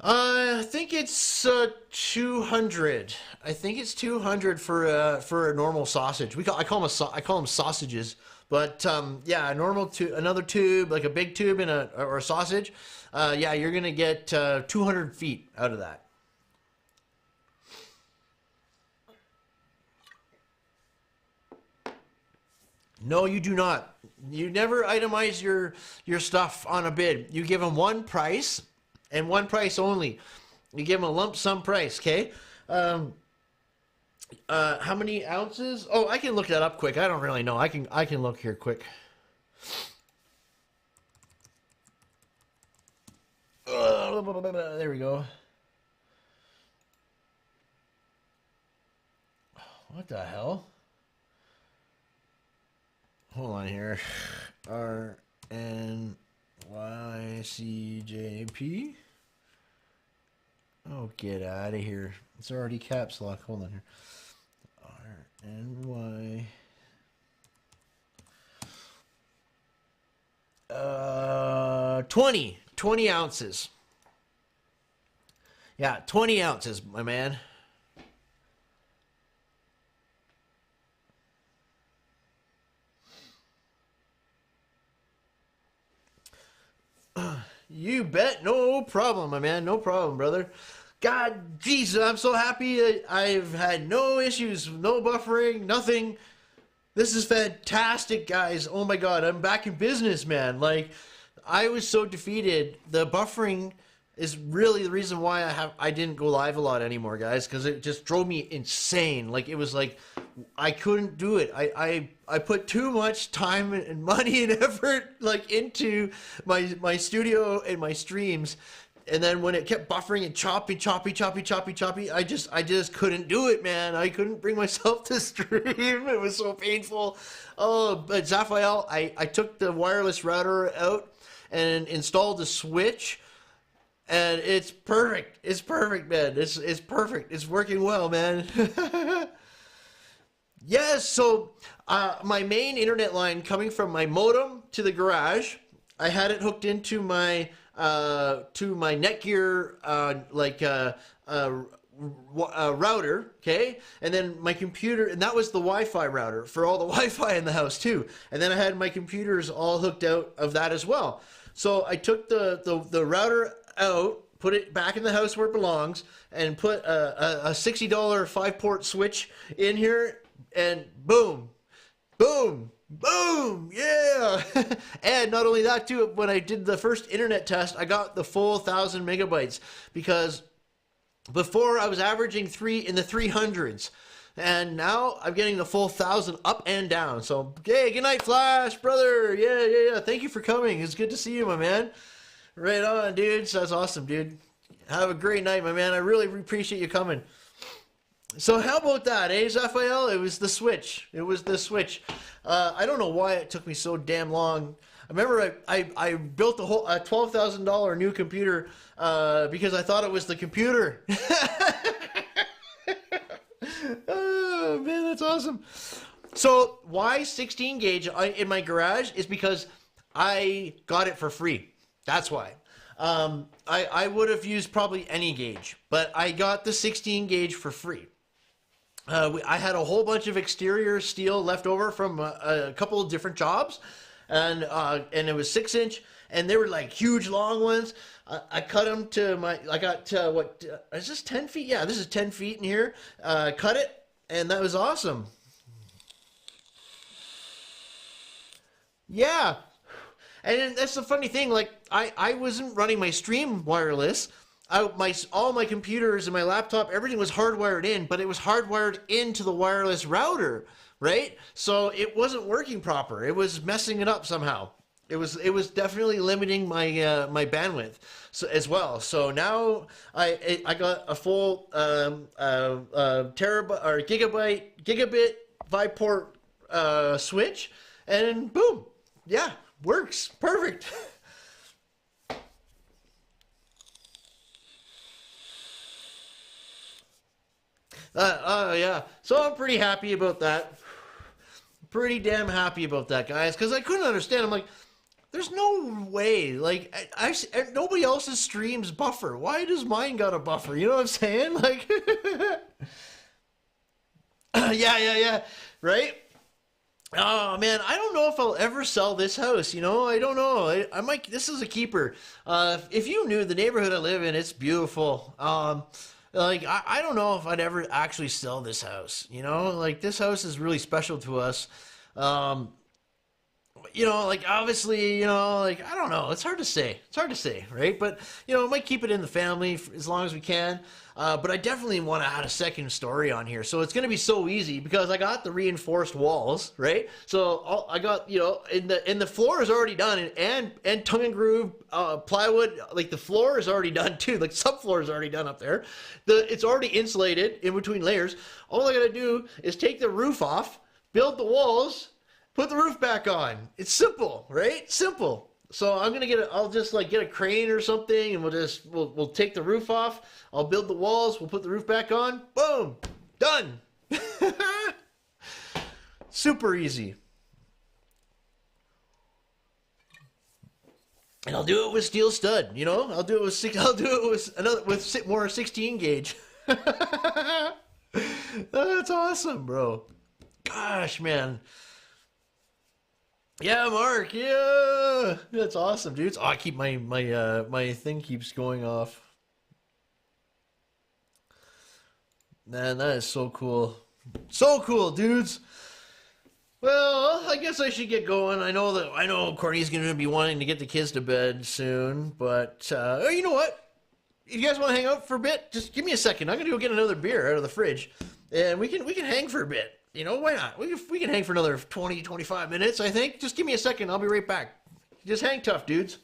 I think it's 200. I think it's 200 for a normal sausage. I call them sausages, but yeah, another tube, like a big tube or a sausage. Yeah, you're gonna get 200 feet out of that. No, you do not. You never itemize your stuff on a bid. You give them one price. And one price only. You give them a lump sum price, okay? How many ounces? Oh, I can look that up quick. I don't really know. I can look here quick. There we go. What the hell? Hold on here. RNYCJP. Oh, get out of here. It's already caps lock. Hold on here. RNY. 20 ounces. Yeah, 20 ounces, my man. You bet. No problem, my man. No problem, brother. God, Jesus, I'm so happy. I've had no issues, no buffering, nothing. This is fantastic, guys. Oh my God, I'm back in business, man. Like, I was so defeated. The buffering is really the reason why I didn't go live a lot anymore, guys, because it just drove me insane. Like, it was like I couldn't do it. I put too much time and money and effort like into my studio and my streams. And then when it kept buffering and choppy, I just couldn't do it, man. I couldn't bring myself to stream. It was so painful. Oh, but Zaphael, I took the wireless router out and installed the switch, and it's perfect. It's perfect, man. It's perfect. It's working well, man. Yes, so my main internet line coming from my modem to the garage, I had it hooked into my Netgear router, okay, and then my computer, and that was the Wi-Fi router for all the Wi-Fi in the house too, and then I had my computers all hooked out of that as well. So I took the router out, put it back in the house where it belongs, and put a $60 5-port switch in here, and boom, boom, boom, yeah. And not only that too, when I did the first internet test, I got the full 1,000 megabytes, because before I was averaging in the 300s, and now I'm getting the full 1,000 up and down. So, hey, good night, Flash, brother. Yeah. Thank you for coming. It's good to see you, my man. Right on, dude. That's awesome, dude. Have a great night, my man. I really appreciate you coming. So how about that, eh, Zaphael? It was the Switch. I don't know why it took me so damn long. I remember I built a whole $12,000 new computer because I thought it was the computer. Oh, man, that's awesome. So why 16 gauge in my garage is because I got it for free. That's why. I would have used probably any gauge, but I got the 16 gauge for free. I had a whole bunch of exterior steel left over from a couple of different jobs, and it was 6-inch, and they were like huge long ones. I cut them to I got what is this, 10 feet? Yeah, this is 10 feet in here. Cut it, and that was awesome. Yeah. And that's the funny thing, like, I wasn't running my stream wireless. All my computers and my laptop, everything was hardwired in, but it was hardwired into the wireless router, right? So it wasn't working proper. It was messing it up somehow. It was definitely limiting my my bandwidth as well. So now I got a full terabyte or gigabit 5-port switch, and boom, yeah. Works. Perfect. Yeah. So I'm pretty happy about that. Pretty damn happy about that, guys, because I couldn't understand. I'm like, there's no way. Like, nobody else's streams buffer. Why does mine got a buffer? You know what I'm saying? Like, yeah. Right? Oh man, I don't know if I'll ever sell this house. You know, I don't know. I might. This is a keeper. If you knew the neighborhood I live in, it's beautiful. Like I don't know if I'd ever actually sell this house. You know, like this house is really special to us. you know, like obviously, you know, like I don't know. It's hard to say. It's hard to say, right? But you know, might keep it in the family for as long as we can. But I definitely want to add a second story on here. So it's going to be so easy because I got the reinforced walls, right? So I got, you know, and the floor is already done, and tongue and groove plywood, like the floor is already done too. Like subfloor is already done up there. It's already insulated in between layers. All I got to do is take the roof off, build the walls, put the roof back on. It's simple, right? Simple. So I'm gonna I'll just like get a crane or something, and we'll take the roof off. I'll build the walls. We'll put the roof back on. Boom, done. Super easy. And I'll do it with steel stud. You know, I'll do it with more 16 gauge. That's awesome, bro. Gosh, man. Yeah, Mark. Yeah, that's awesome, dudes. Oh, I keep my thing keeps going off. Man, that is so cool. So cool, dudes. Well, I guess I should get going. I know Kronies going to be wanting to get the kids to bed soon, but you know what? If you guys want to hang out for a bit, just give me a second. I'm going to go get another beer out of the fridge, and we can hang for a bit. You know, why not? We can hang for another 20, 25 minutes, I think. Just give me a second. I'll be right back. Just hang tough, dudes.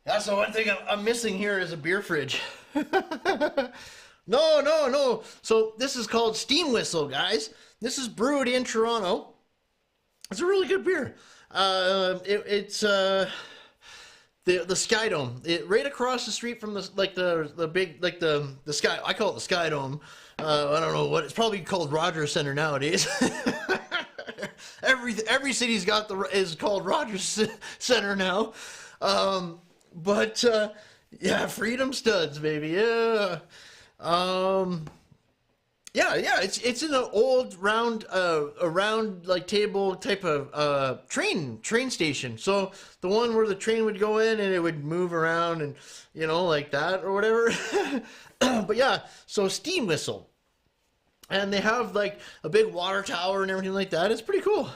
That's the one thing I'm missing here is a beer fridge. No. So this is called Steam Whistle, guys. This is brewed in Toronto. It's a really good beer. It's the Sky Dome. Right across the street from the big the Sky. I call it the Sky Dome. I don't know what it's probably called Rogers Center nowadays. Every city's is called Rogers Center now. But yeah, Freedom Studs, baby. Yeah. Yeah. It's in an old round like table type of train station. So the one where the train would go in and it would move around and you know like that or whatever. But yeah, so Steam Whistle, and they have like a big water tower and everything like that. It's pretty cool.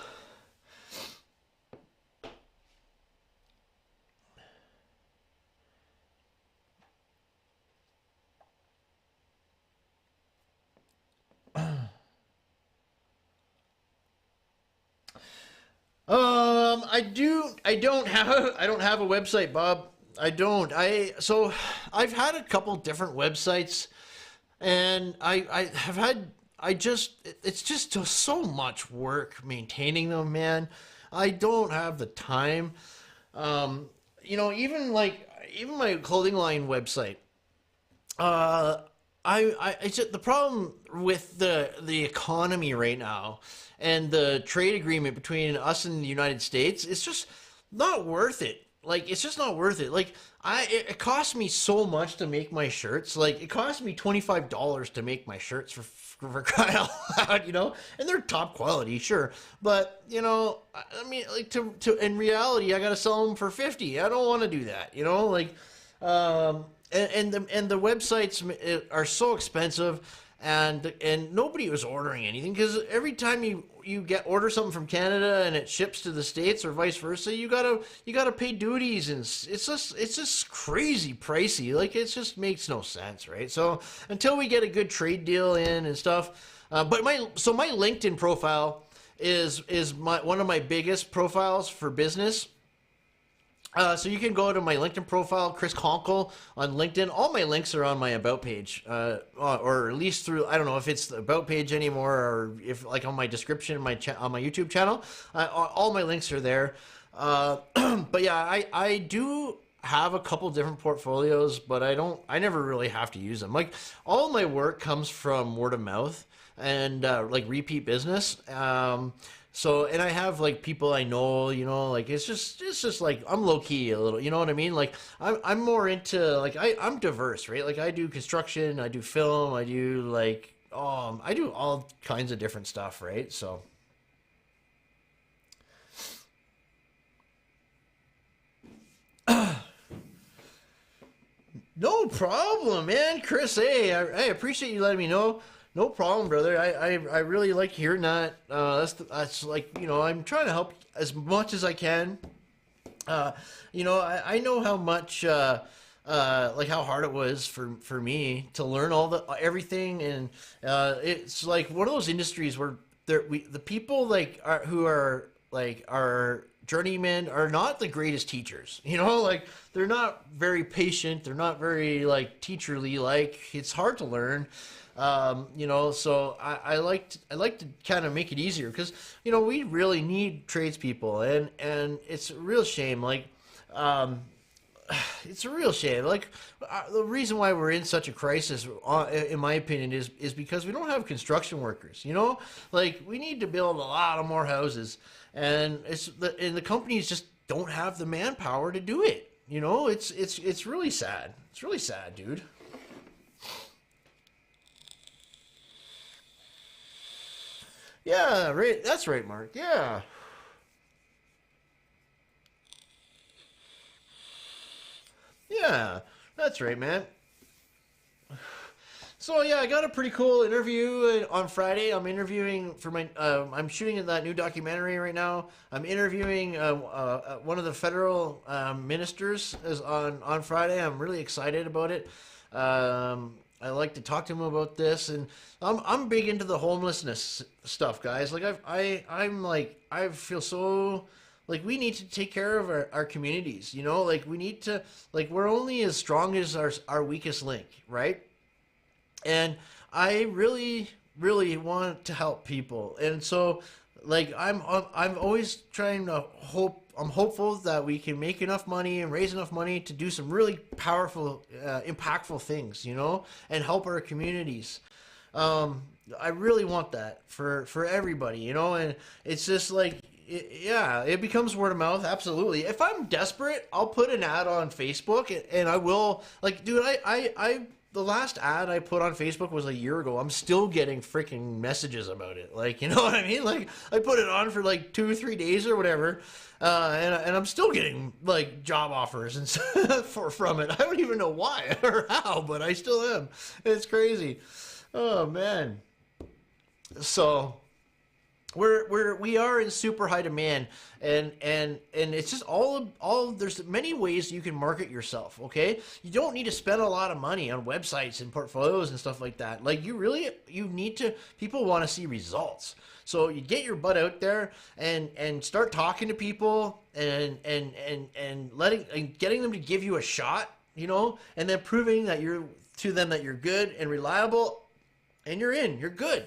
I don't have a website, Bob. I don't. I've had a couple different websites, and it's just so much work maintaining them, man. I don't have the time. You know, even my clothing line website. It's just, the problem with the economy right now and the trade agreement between us and the United States, it's just not worth it. Like, it's just not worth it. Like, it costs me so much to make my shirts. Like, it cost me $25 to make my shirts for crying out loud, you know? And they're top quality, sure. But, you know, I mean, like, in reality, I gotta sell them for 50. I don't want to do that, you know? Like, and the websites are so expensive, and nobody was ordering anything because every time you order something from Canada and it ships to the States or vice versa, you gotta pay duties, and it's just crazy pricey. Like, it just makes no sense, right? So until we get a good trade deal in and stuff, but my LinkedIn profile is one of my biggest profiles for business. So you can go to my LinkedIn profile, Chris Conkle on LinkedIn. All my links are on my About page, or at least through, I don't know if it's the About page anymore, or if like on my description on my YouTube channel. All my links are there. But yeah, I do have a couple different portfolios, but I never really have to use them. Like, all my work comes from word of mouth and like repeat business. So, and I have like people I know, you know, like it's just like I'm low key a little, you know what I mean? Like I'm more into like I'm diverse, right? Like I do construction, I do film, I do like I do all kinds of different stuff, right? So no problem, man. Chris, hey, I appreciate you letting me know. No problem, brother. I really like hearing that. That's like, you know, I'm trying to help as much as I can. You know, I know how much like how hard it was for me to learn everything, and it's like one of those industries where the people like who are like our journeymen are not the greatest teachers. You know, like they're not very patient. They're not very like teacherly. Like it's hard to learn. You know, so I like to kind of make it easier because, you know, we really need tradespeople, and it's a real shame. Like, it's a real shame. Like, the reason why we're in such a crisis, in my opinion, is because we don't have construction workers. You know, like we need to build a lot of more houses, and the companies just don't have the manpower to do it. You know, it's really sad. It's really sad, dude. Yeah, right. That's right, Mark. Yeah. Yeah. That's right, man. So yeah, I got a pretty cool interview on Friday. I'm interviewing for my. I'm shooting that new documentary right now. I'm interviewing one of the federal ministers is on Friday. I'm really excited about it. I like to talk to him about this, and I'm big into the homelessness stuff, guys. Like I'm like I feel so like we need to take care of our communities. You know, like we need to like we're only as strong as our weakest link, right? And I really want to help people, and so like I'm always trying to hope. I'm hopeful that we can make enough money and raise enough money to do some really powerful, impactful things, you know, and help our communities. I really want that for everybody, you know, and it's just like, yeah, it becomes word of mouth. Absolutely. If I'm desperate, I'll put an ad on Facebook, and I will like, dude, the last ad I put on Facebook was a year ago. I'm still getting freaking messages about it. Like, you know what I mean? Like, I put it on for like 2 or 3 days or whatever, and I'm still getting like job offers and from it. I don't even know why or how, but I still am. It's crazy. Oh man. So we are in super high demand, and it's just all there's many ways you can market yourself. Okay, you don't need to spend a lot of money on websites and portfolios and stuff like that. Like you need to, people want to see results. So you get your butt out there and start talking to people and getting them to give you a shot, you know, and then proving that you're good and reliable, and you're good.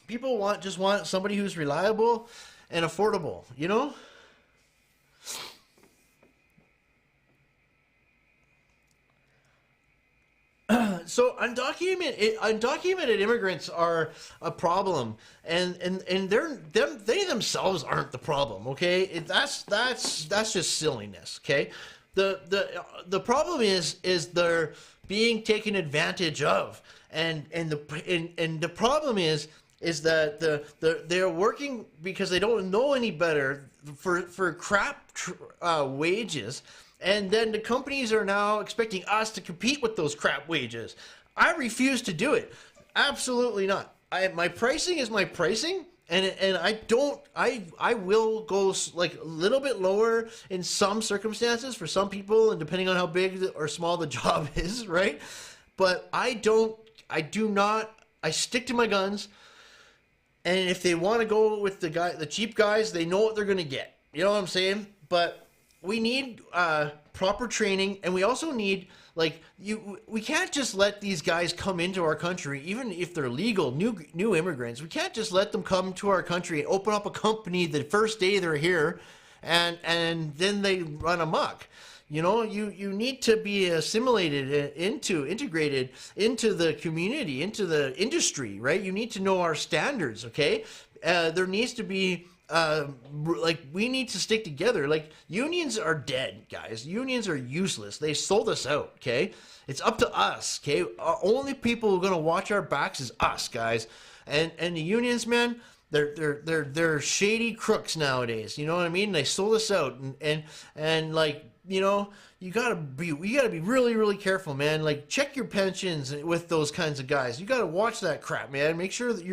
People just want somebody who's reliable and affordable, you know? So undocumented immigrants are a problem, and they themselves aren't the problem. Okay, that's just silliness. Okay, the problem is they're being taken advantage of, and the problem is that they're working because they don't know any better for crap wages, and then the companies are now expecting us to compete with those crap wages. I refuse to do it. Absolutely not. My pricing is my pricing, and I will go like a little bit lower in some circumstances for some people, and depending on how big or small the job is, right? But I do not. I stick to my guns. And if they want to go with the cheap guys, they know what they're going to get. You know what I'm saying? But we need proper training, and we also need we can't just let these guys come into our country, even if they're legal, new immigrants. We can't just let them come to our country and open up a company the first day they're here, and then they run amok. You know, you need to be integrated into the community, into the industry, right? You need to know our standards, okay? There needs to be we need to stick together. Like, unions are dead, guys. Unions are useless. They sold us out, okay? It's up to us, okay? Only people who are gonna watch our backs is us, guys. And the unions, man, they're shady crooks nowadays. You know what I mean? They sold us out, and like, you know, we gotta be really, really careful, man. Like, check your pensions with those kinds of guys. You gotta watch that crap, man. Make sure that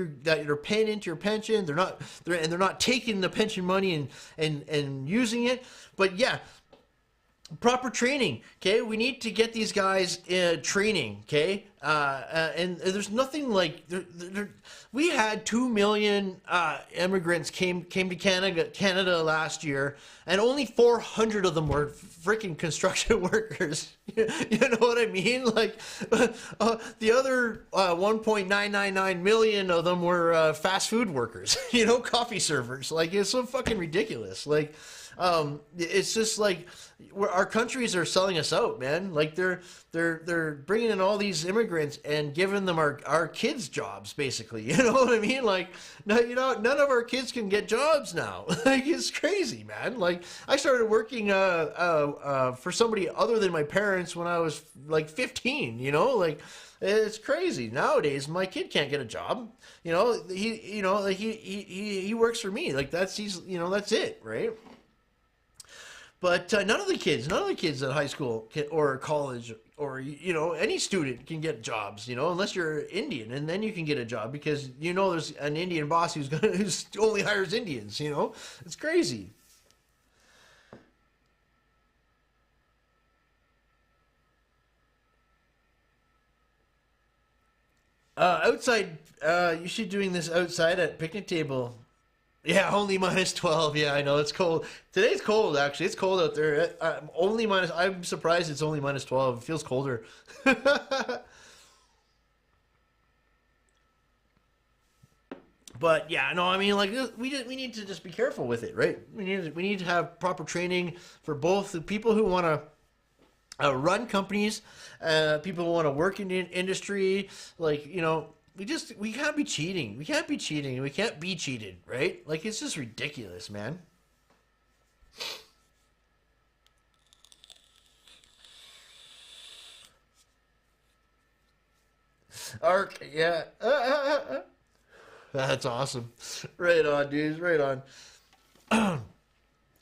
you're paying into your pension. They're not taking the pension money and using it. But yeah, proper training, okay? We need to get these guys training, okay? And there's nothing like we had 2 million immigrants came to Canada last year, and only 400 of them were freaking construction workers. You know what I mean? Like, the other 1.999 million of them were fast food workers. You know, coffee servers. Like, it's so fucking ridiculous. Like, it's just like our countries are selling us out, man. Like, they're bringing in all these immigrants and giving them our kids jobs, basically. You know what I mean? Like, no, you know, none of our kids can get jobs now. Like, it's crazy, man. Like, I started working for somebody other than my parents when I was like 15. You know, like, it's crazy. Nowadays, my kid can't get a job. You know, he works for me. Like, that's it, right? But none of the kids at high school or college or, you know, any student can get jobs, you know, unless you're Indian, and then you can get a job because, you know, there's an Indian boss who only hires Indians. You know, it's crazy. Outside, you should doing this outside at picnic table. Yeah, only -12. Yeah, I know, it's cold. Today's cold, actually. It's cold out there. I'm surprised it's only -12. It feels colder. But yeah, no, I mean, like, we need to just be careful with it, right? We need to have proper training for both the people who want to run companies, people who want to work in the industry. Like, you know, we can't be cheating. We can't be cheating. We can't be cheated, right? Like, it's just ridiculous, man. Arc, yeah. That's awesome. Right on, dudes. Right on.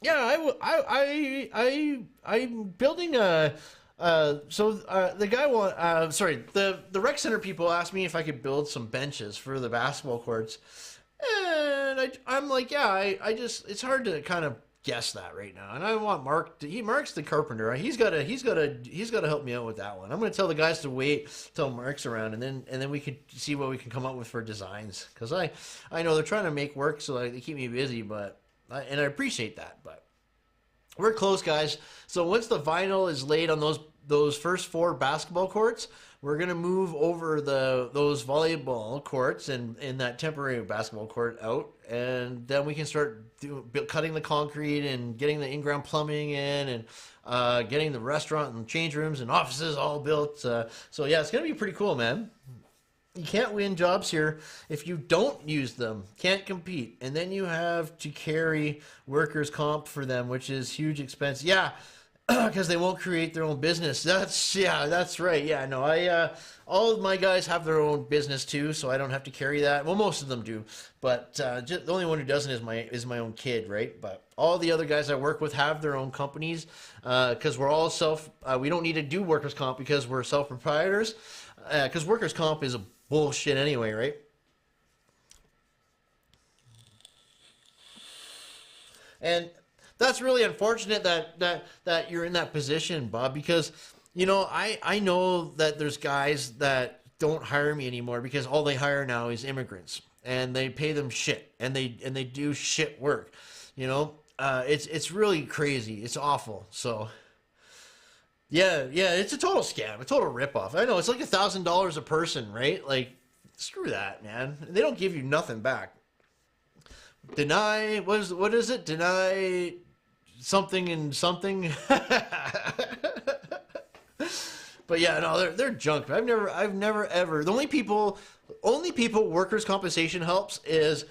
Yeah, I'm building a. The guy the rec center people asked me if I could build some benches for the basketball courts, and I'm like, yeah, it's hard to kind of guess that right now, and I want Mark's the carpenter, right? He's gotta help me out with that one. I'm gonna tell the guys to wait till Mark's around, and then we could see what we can come up with for designs, because I know they're trying to make work, so they keep me busy, but I appreciate that, but. We're close, guys. So once the vinyl is laid on those first 4 basketball courts, we're gonna move over those volleyball courts and in that temporary basketball court out, and then we can start cutting the concrete and getting the in-ground plumbing in, and getting the restaurant and change rooms and offices all built. So yeah, it's gonna be pretty cool, man. You can't win jobs here if you don't use them. Can't compete. And then you have to carry workers' comp for them, which is huge expense. Yeah, because they won't create their own business. That's right. Yeah, no, all of my guys have their own business too, so I don't have to carry that. Well, most of them do, but the only one who doesn't is my own kid, right? But all the other guys I work with have their own companies, because we're all we don't need to do workers' comp because we're self-proprietors, because workers' comp is a bullshit anyway, right? And that's really unfortunate that you're in that position, Bob, because, you know, I know that there's guys that don't hire me anymore because all they hire now is immigrants, and they pay them shit, and they do shit work, you know. It's really crazy. It's awful. So yeah, it's a total scam, a total ripoff. I know it's like $1,000 a person, right? Like, screw that, man. They don't give you nothing back. Deny what is it? Deny something and something. But yeah, no, they're junk. I've never ever. The only people workers' compensation helps is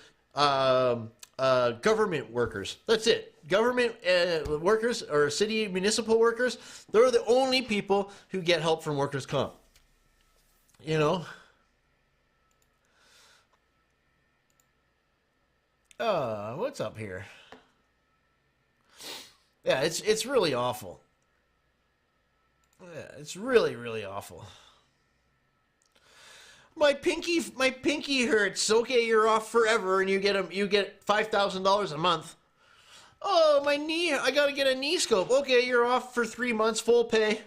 government workers. That's it. Government workers or city municipal workers. They're the only people who get help from workers' comp. You know. What's up here? Yeah, it's really awful. Yeah, it's really, really awful. My pinky hurts. Okay, you're off forever, and you get $5,000 a month. Oh, my knee! I gotta get a knee scope. Okay, you're off for 3 months, full pay.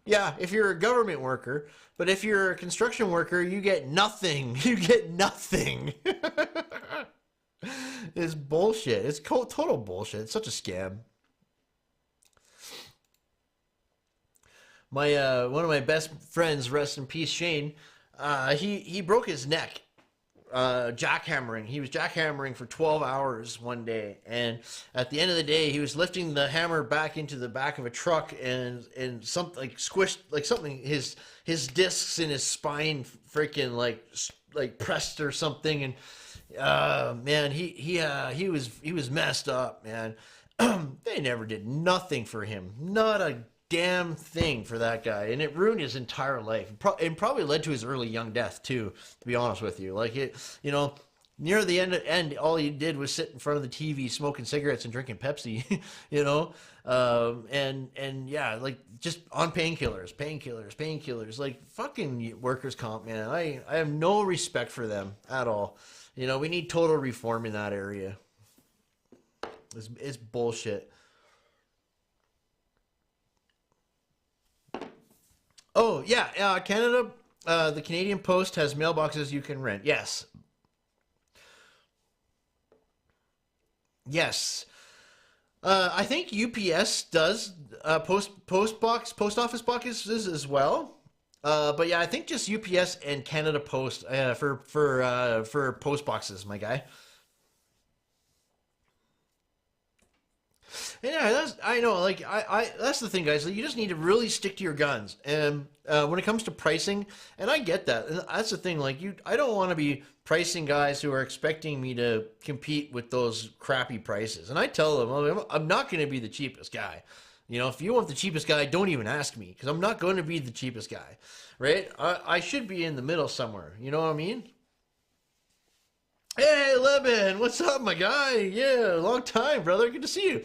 Yeah, if you're a government worker, but if you're a construction worker, you get nothing. You get nothing. It's bullshit. It's total bullshit. It's such a scam. My one of my best friends, rest in peace, Shane. He broke his neck jackhammering. He was jackhammering for 12 hours one day, and at the end of the day, he was lifting the hammer back into the back of a truck, and something like squished, like something his discs in his spine freaking like pressed or something, and man, he was messed up, man. They never did nothing for him, not a damn thing for that guy, and it ruined his entire life. It probably led to his early young death too, to be honest with you. Like, it, you know, near the end, all he did was sit in front of the TV smoking cigarettes and drinking Pepsi, you know, and yeah, like just on painkillers, like fucking workers' comp, man. I have no respect for them at all. You know, we need total reform in that area. It's bullshit. Oh, yeah, Canada, the Canadian Post has mailboxes you can rent. Yes. Yes. I think UPS does post office boxes as well. But yeah, I think just UPS and Canada Post for post boxes, my guy. Yeah, I know. Like, that's the thing, guys. You just need to really stick to your guns. And when it comes to pricing, and I get that. And that's the thing. Like, I don't want to be pricing guys who are expecting me to compete with those crappy prices. And I tell them, I'm not going to be the cheapest guy. You know, if you want the cheapest guy, don't even ask me, because I'm not going to be the cheapest guy, right? I should be in the middle somewhere. You know what I mean? Hey, Leben, what's up, my guy? Yeah, long time, brother. Good to see you.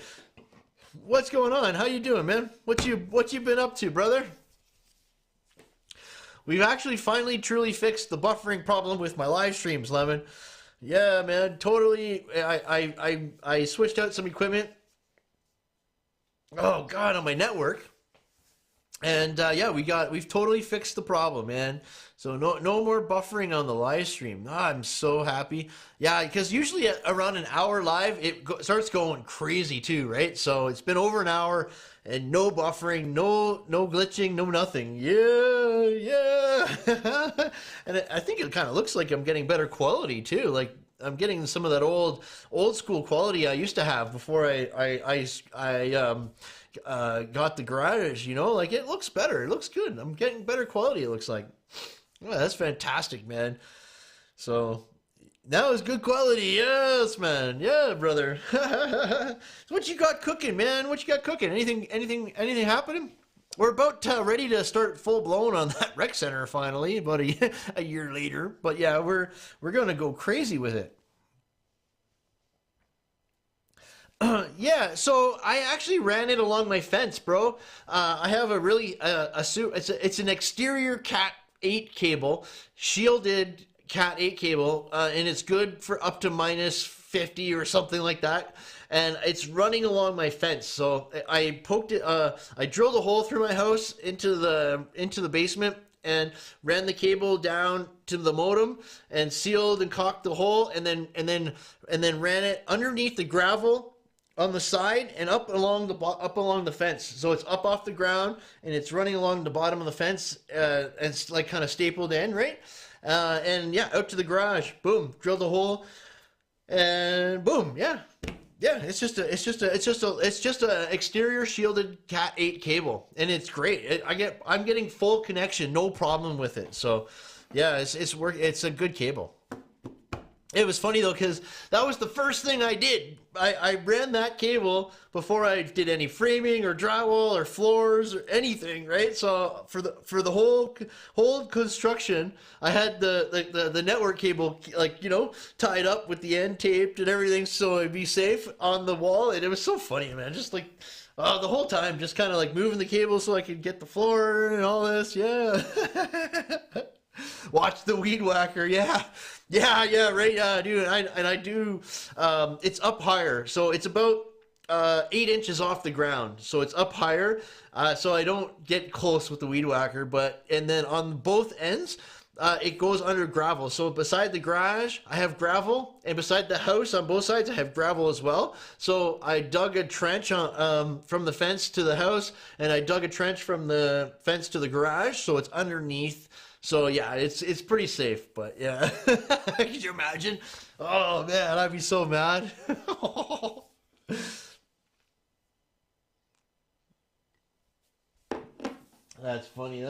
What's going on? How you doing, man? What you been up to, brother? We've actually finally truly fixed the buffering problem with my live streams, Lemon. Yeah, man, totally. I switched out some equipment. Oh God, on my network. And yeah, we've totally fixed the problem, man. So no more buffering on the live stream. I'm so happy. Yeah, because usually around an hour live, it starts going crazy too, right? So it's been over an hour and no buffering, no glitching, no nothing. Yeah. And I think it kind of looks like I'm getting better quality too. Like, I'm getting some of that old school quality I used to have before I got the garage, you know, like, it looks better. It looks good. I'm getting better quality, it looks like. Oh, that's fantastic, man. So now it's good quality. Yes, man. Yeah, brother. So what you got cooking, man? What you got cooking? Anything happening? We're about ready to start full blown on that rec center finally, about a year later. But yeah, we're gonna go crazy with it. Yeah, so I actually ran it along my fence, bro. I have a really it's an exterior Cat 8 cable, shielded Cat 8 cable, and it's good for up to minus 50 or something like that. and it's running along my fence. So I poked it. I drilled a hole through my house into the basement and ran the cable down to the modem and sealed and caulked the hole, and then ran it underneath the gravel on the side and up along the fence. So it's up off the ground and it's running along the bottom of the fence, and it's like kind of stapled in, right? And yeah, out to the garage. Boom, drilled a hole, and boom, yeah. It's just a exterior shielded Cat 8 cable, and it's great. I'm getting full connection, no problem with it. So, yeah, it's a good cable. It was funny though, because that was the first thing I did. I ran that cable before I did any framing or drywall or floors or anything, right? So for the whole construction, I had the network cable, like, you know, tied up with the end taped and everything, so it'd be safe on the wall. And it was so funny, man. Just like the whole time, just kind of like moving the cable so I could get the floor and all this. Yeah. Watch the weed whacker. Yeah, right, dude. I do. It's up higher, so it's about 8 inches off the ground, so it's up higher, so I don't get close with the weed whacker. And then on both ends, it goes under gravel. So beside the garage, I have gravel, and beside the house on both sides, I have gravel as well. So I dug a trench from the fence to the house, and I dug a trench from the fence to the garage, so it's underneath. So yeah, it's pretty safe, but yeah. Could you imagine? Oh man, I'd be so mad. That's funny.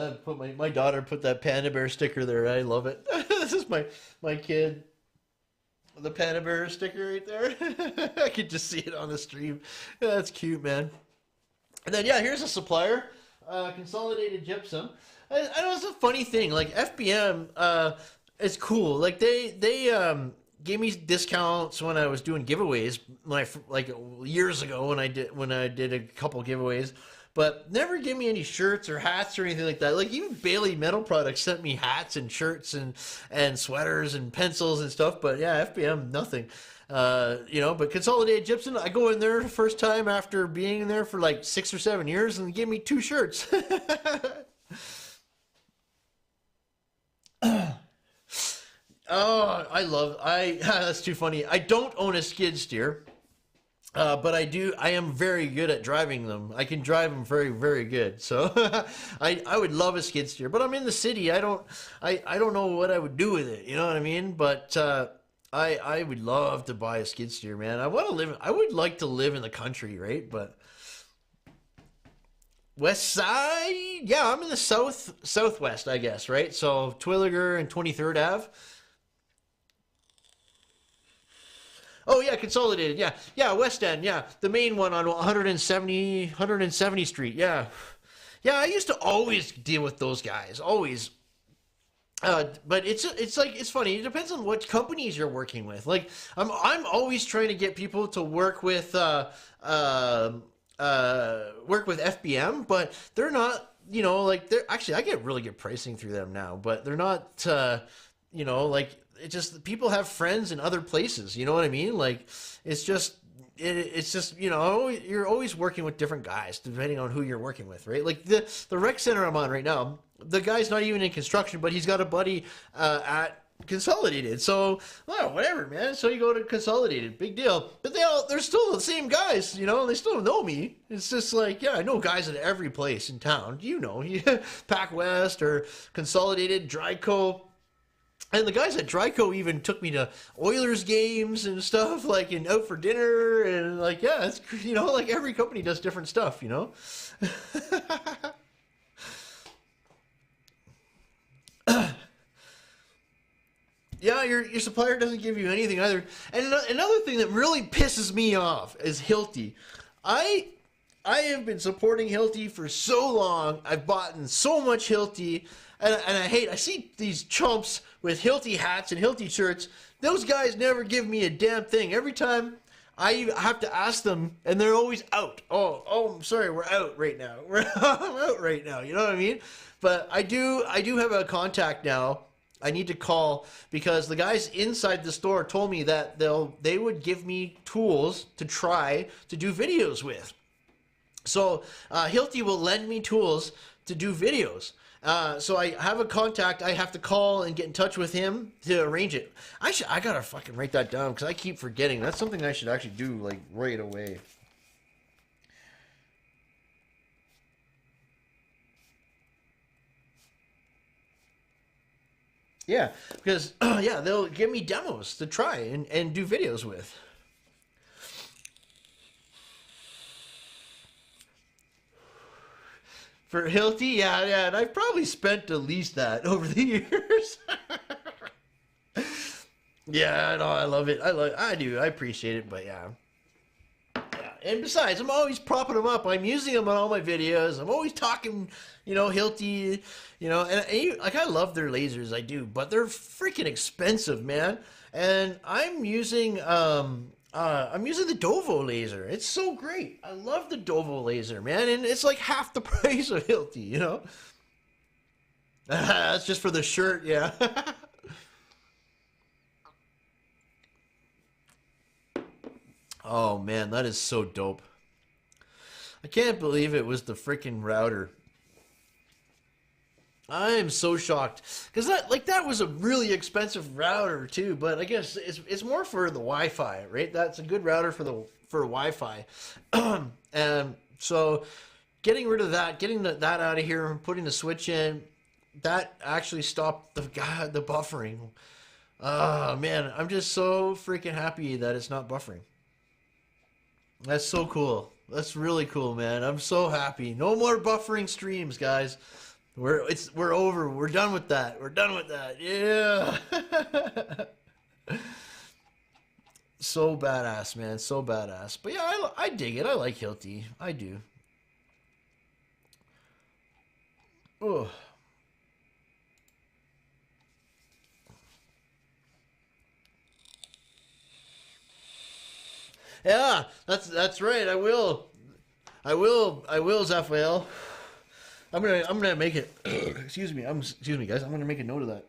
My daughter put that panda bear sticker there. I love it. This is my kid. The panda bear sticker right there. I could just see it on the stream. Yeah, that's cute, man. And then yeah, here's a supplier, Consolidated Gypsum. I know it's a funny thing. Like FBM, it's cool. Like they gave me discounts when I was doing giveaways, like years ago when I did a couple giveaways, but never gave me any shirts or hats or anything like that. Like even Bailey Metal Products sent me hats and shirts and sweaters and pencils and stuff. But yeah, FBM, nothing. But Consolidated Gypsum, I go in there the first time after being in there for like 6 or 7 years, and they gave me 2 shirts. Oh, that's too funny. I don't own a skid steer, but I am very good at driving them. I can drive them very, very good. So I would love a skid steer, but I'm in the city. I don't know what I would do with it. You know what I mean? But, I would love to buy a skid steer, man. I would like to live in the country, right? But West side, yeah, I'm in the southwest, I guess, right? So Twilliger and 23rd Ave. Oh yeah, Consolidated, yeah, West End, yeah, the main one on 170 Street, yeah. I used to always deal with those guys, always. But it's funny. It depends on what companies you're working with. Like I'm always trying to get people to work with FBM, but they're not, they're actually, I get really good pricing through them now, but they're not, it just, people have friends in other places, you know what I mean? Like, it's just, you're always working with different guys depending on who you're working with, right? Like the rec center I'm on right now, the guy's not even in construction, but he's got a buddy, at Consolidated. So, well, whatever, man. So you go to Consolidated, big deal. But they're still the same guys, they still know me. It's just like, yeah, I know guys at every place in town. Pac West or Consolidated, Dryco. And the guys at Dryco even took me to Oilers games and stuff, like, and out for dinner. And like, yeah, it's, like every company does different stuff, Yeah, your supplier doesn't give you anything either. And another thing that really pisses me off is Hilti. I have been supporting Hilti for so long. I've bought so much Hilti, and I see these chumps with Hilti hats and Hilti shirts. Those guys never give me a damn thing. Every time I have to ask them, and they're always out. Oh, I'm sorry, we're out right now. I'm out right now. You know what I mean? But I do have a contact now I need to call because the guys inside the store told me that they would give me tools to try to do videos with. So Hilti will lend me tools to do videos. So I have a contact. I have to call and get in touch with him to arrange it. I gotta fucking write that down because I keep forgetting. That's something I should actually do like right away. Yeah, because yeah, they'll give me demos to try and do videos with. For Hilti, yeah, and I've probably spent at least that over the years. Yeah, no, I love it. I do. I appreciate it, but yeah. And besides, I'm always propping them up. I'm using them on all my videos. I'm always talking, Hilti, and like I love their lasers, I do, but they're freaking expensive, man. And I'm using the Dovo laser. It's so great. I love the Dovo laser, man, and it's like half the price of Hilti, That's just for the shirt, yeah. Oh man, that is so dope. I can't believe it was the freaking router. I am so shocked because that was a really expensive router too. But I guess it's more for the Wi-Fi, right? That's a good router for Wi-Fi. And so getting rid of that, getting that out of here, and putting the switch in, that actually stopped the buffering. Oh man, I'm just so freaking happy that it's not buffering. That's so cool. That's really cool, man. I'm so happy. No more buffering streams, guys. We're over. We're done with that. We're done with that. Yeah. So badass, man. So badass. But yeah, I dig it. I like Hilti. I do. Oh. Yeah, that's right. I will, Zaphael. I'm gonna make it. Excuse me, guys. I'm gonna make a note of that.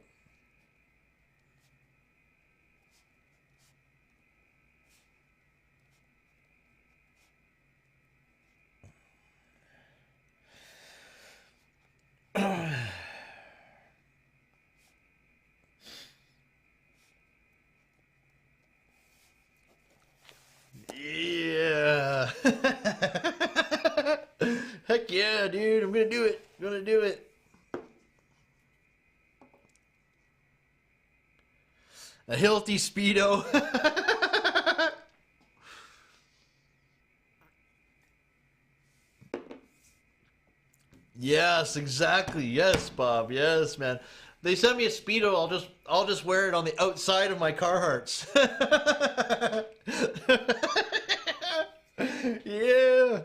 Yeah. Heck yeah, dude. I'm gonna do it. I'm gonna do it. A Hilti Speedo. Yes, exactly. Yes, Bob. Yes, man. They sent me a Speedo. I'll just wear it on the outside of my Carhartts. Yeah.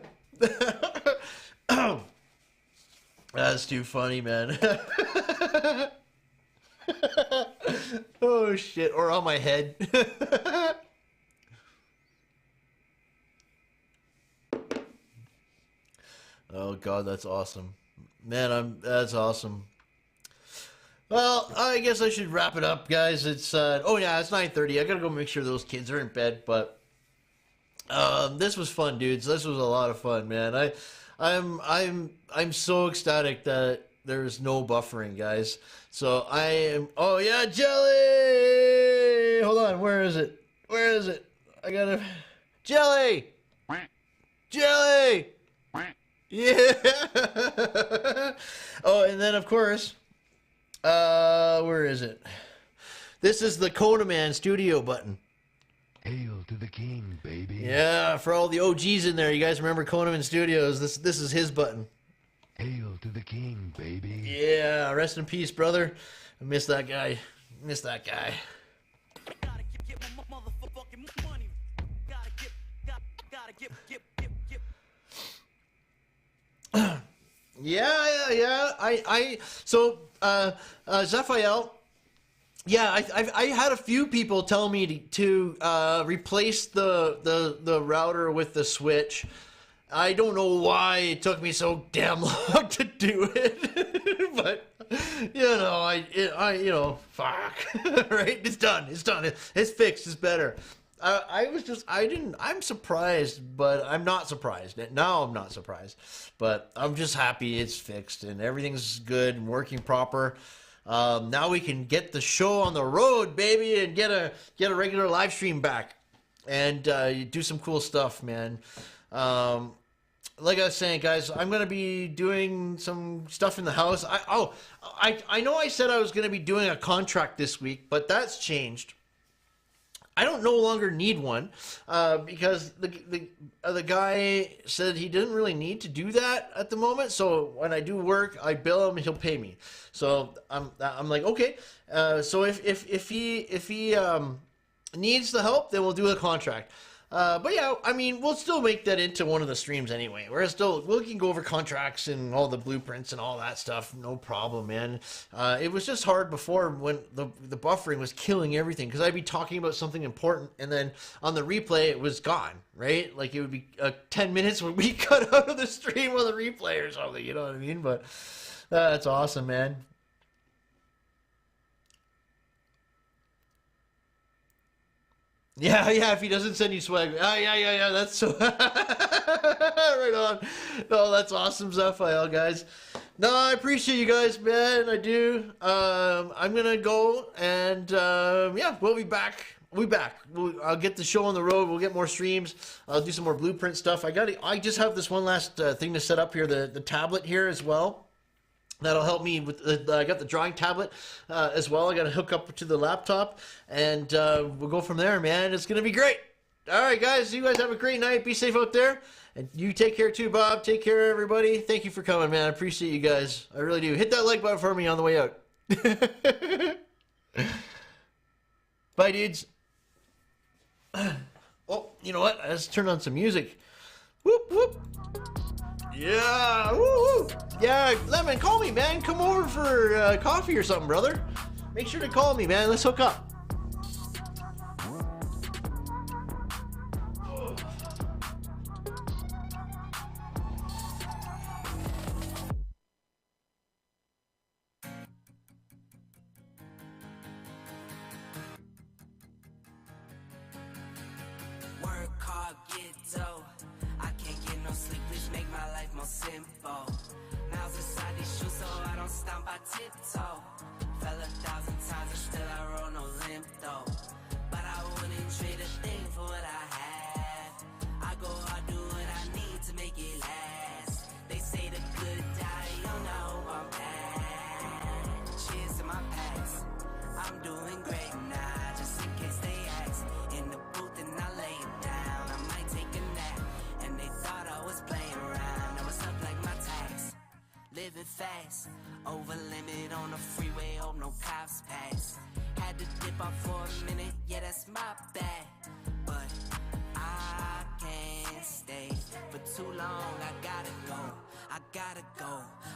That's too funny, man. Oh shit! Or on my head. Oh god, that's awesome, man. That's awesome. Well, I guess I should wrap it up, guys. It's oh yeah, it's 9:30. I gotta go make sure those kids are in bed. But this was fun, dudes. This was a lot of fun, man. I'm so ecstatic that there's no buffering, guys. So I am. Oh yeah, Jelly. Hold on, where is it? Where is it? I gotta. Jelly. Jelly. Yeah. Oh, and then of course. Where is it? This is the Conaman Studio button. Hail to the king, baby. Yeah, for all the OGs in there, you guys remember Conaman Studios? This is his button. Hail to the king, baby. Yeah, rest in peace, brother. I miss that guy. Miss that guy. Yeah. So Zaphael, yeah, I had a few people tell me to replace the router with the switch. I don't know why it took me so damn long to do it, but I you know, fuck, right? It's done. It's done. It's fixed. It's better. I'm surprised, but I'm not surprised. Now I'm not surprised, but I'm just happy it's fixed and everything's good and working proper. Now we can get the show on the road, baby, and get a regular live stream back and do some cool stuff, man. Like I was saying, guys, I'm going to be doing some stuff in the house. I know I said I was going to be doing a contract this week, but that's changed. I don't no longer need one because the guy said he didn't really need to do that at the moment. So when I do work, I bill him and he'll pay me. So I'm like, okay. So if he needs the help, then we'll do a contract. But yeah, I mean, we'll still make that into one of the streams anyway. We can go over contracts and all the blueprints and all that stuff. No problem, man. It was just hard before when the buffering was killing everything because I'd be talking about something important and then on the replay it was gone, right? Like it would be 10 minutes when we cut out of the stream on the replay or something, you know what I mean? But that's awesome, man. Yeah, if he doesn't send you swag. Yeah, that's so... right on. No, that's awesome, Zaphael, guys. No, I appreciate you guys, man. I do. I'm going to go, and yeah, we'll be back. I'll get the show on the road. We'll get more streams. I'll do some more blueprint stuff. I just have this one last thing to set up here, the tablet here as well. That'll help me with. I got the drawing tablet as well. I got to hook up to the laptop, and we'll go from there, man. It's gonna be great. All right, guys. You guys have a great night. Be safe out there, and you take care too, Bob. Take care, everybody. Thank you for coming, man. I appreciate you guys. I really do. Hit that like button for me on the way out. Bye, dudes. Oh, you know what? Let's turn on some music. Whoop whoop. Yeah, woo! Yeah, Lemon, call me, man. Come over for coffee or something, brother. Make sure to call me, man. Let's hook up. Work hard, get dough. I can't get no sleep, please make my life more simple. Nails inside these shoes so I don't stomp, I tiptoe. Fell 1,000 times and still I roll no limp though. But I wouldn't trade a thing for what I have. I go hard, do what I need to make it last. They say the good die young, I hope I'm bad. Cheers to my past, I'm doing great now, just in case they ask. In the booth and I lay it down, I might take a nap. And they thought I was playing around, now it's up like my tax. Living fast, over limit on the freeway, hope no cops pass. Had to dip off for a minute, yeah that's my bad. But I can't stay for too long, I gotta go.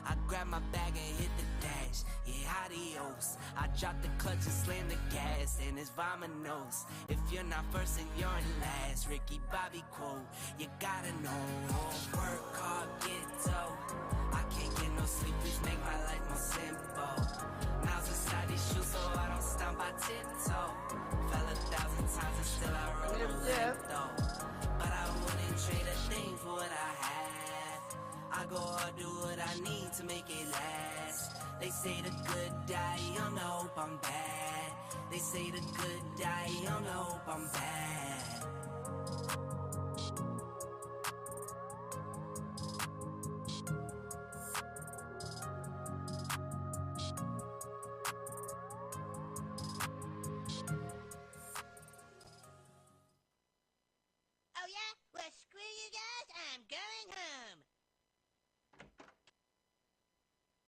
I grab my bag and hit the dash, yeah adios. I drop the clutch and slam the gas, and it's vamonos. If you're not first and you're in last, Ricky Bobby quote, you gotta know. Work hard, get dough. I can't get no sleep, please make my life more simple. Nails inside these shoes so I don't stomp, I tiptoe. Fell 1,000 times and still I roll no limp though. But I wouldn't trade a thing for what I have. I go hard, do what I need to make it last. They say the good die young, I hope I'm bad. They say the good die young, I hope I'm bad.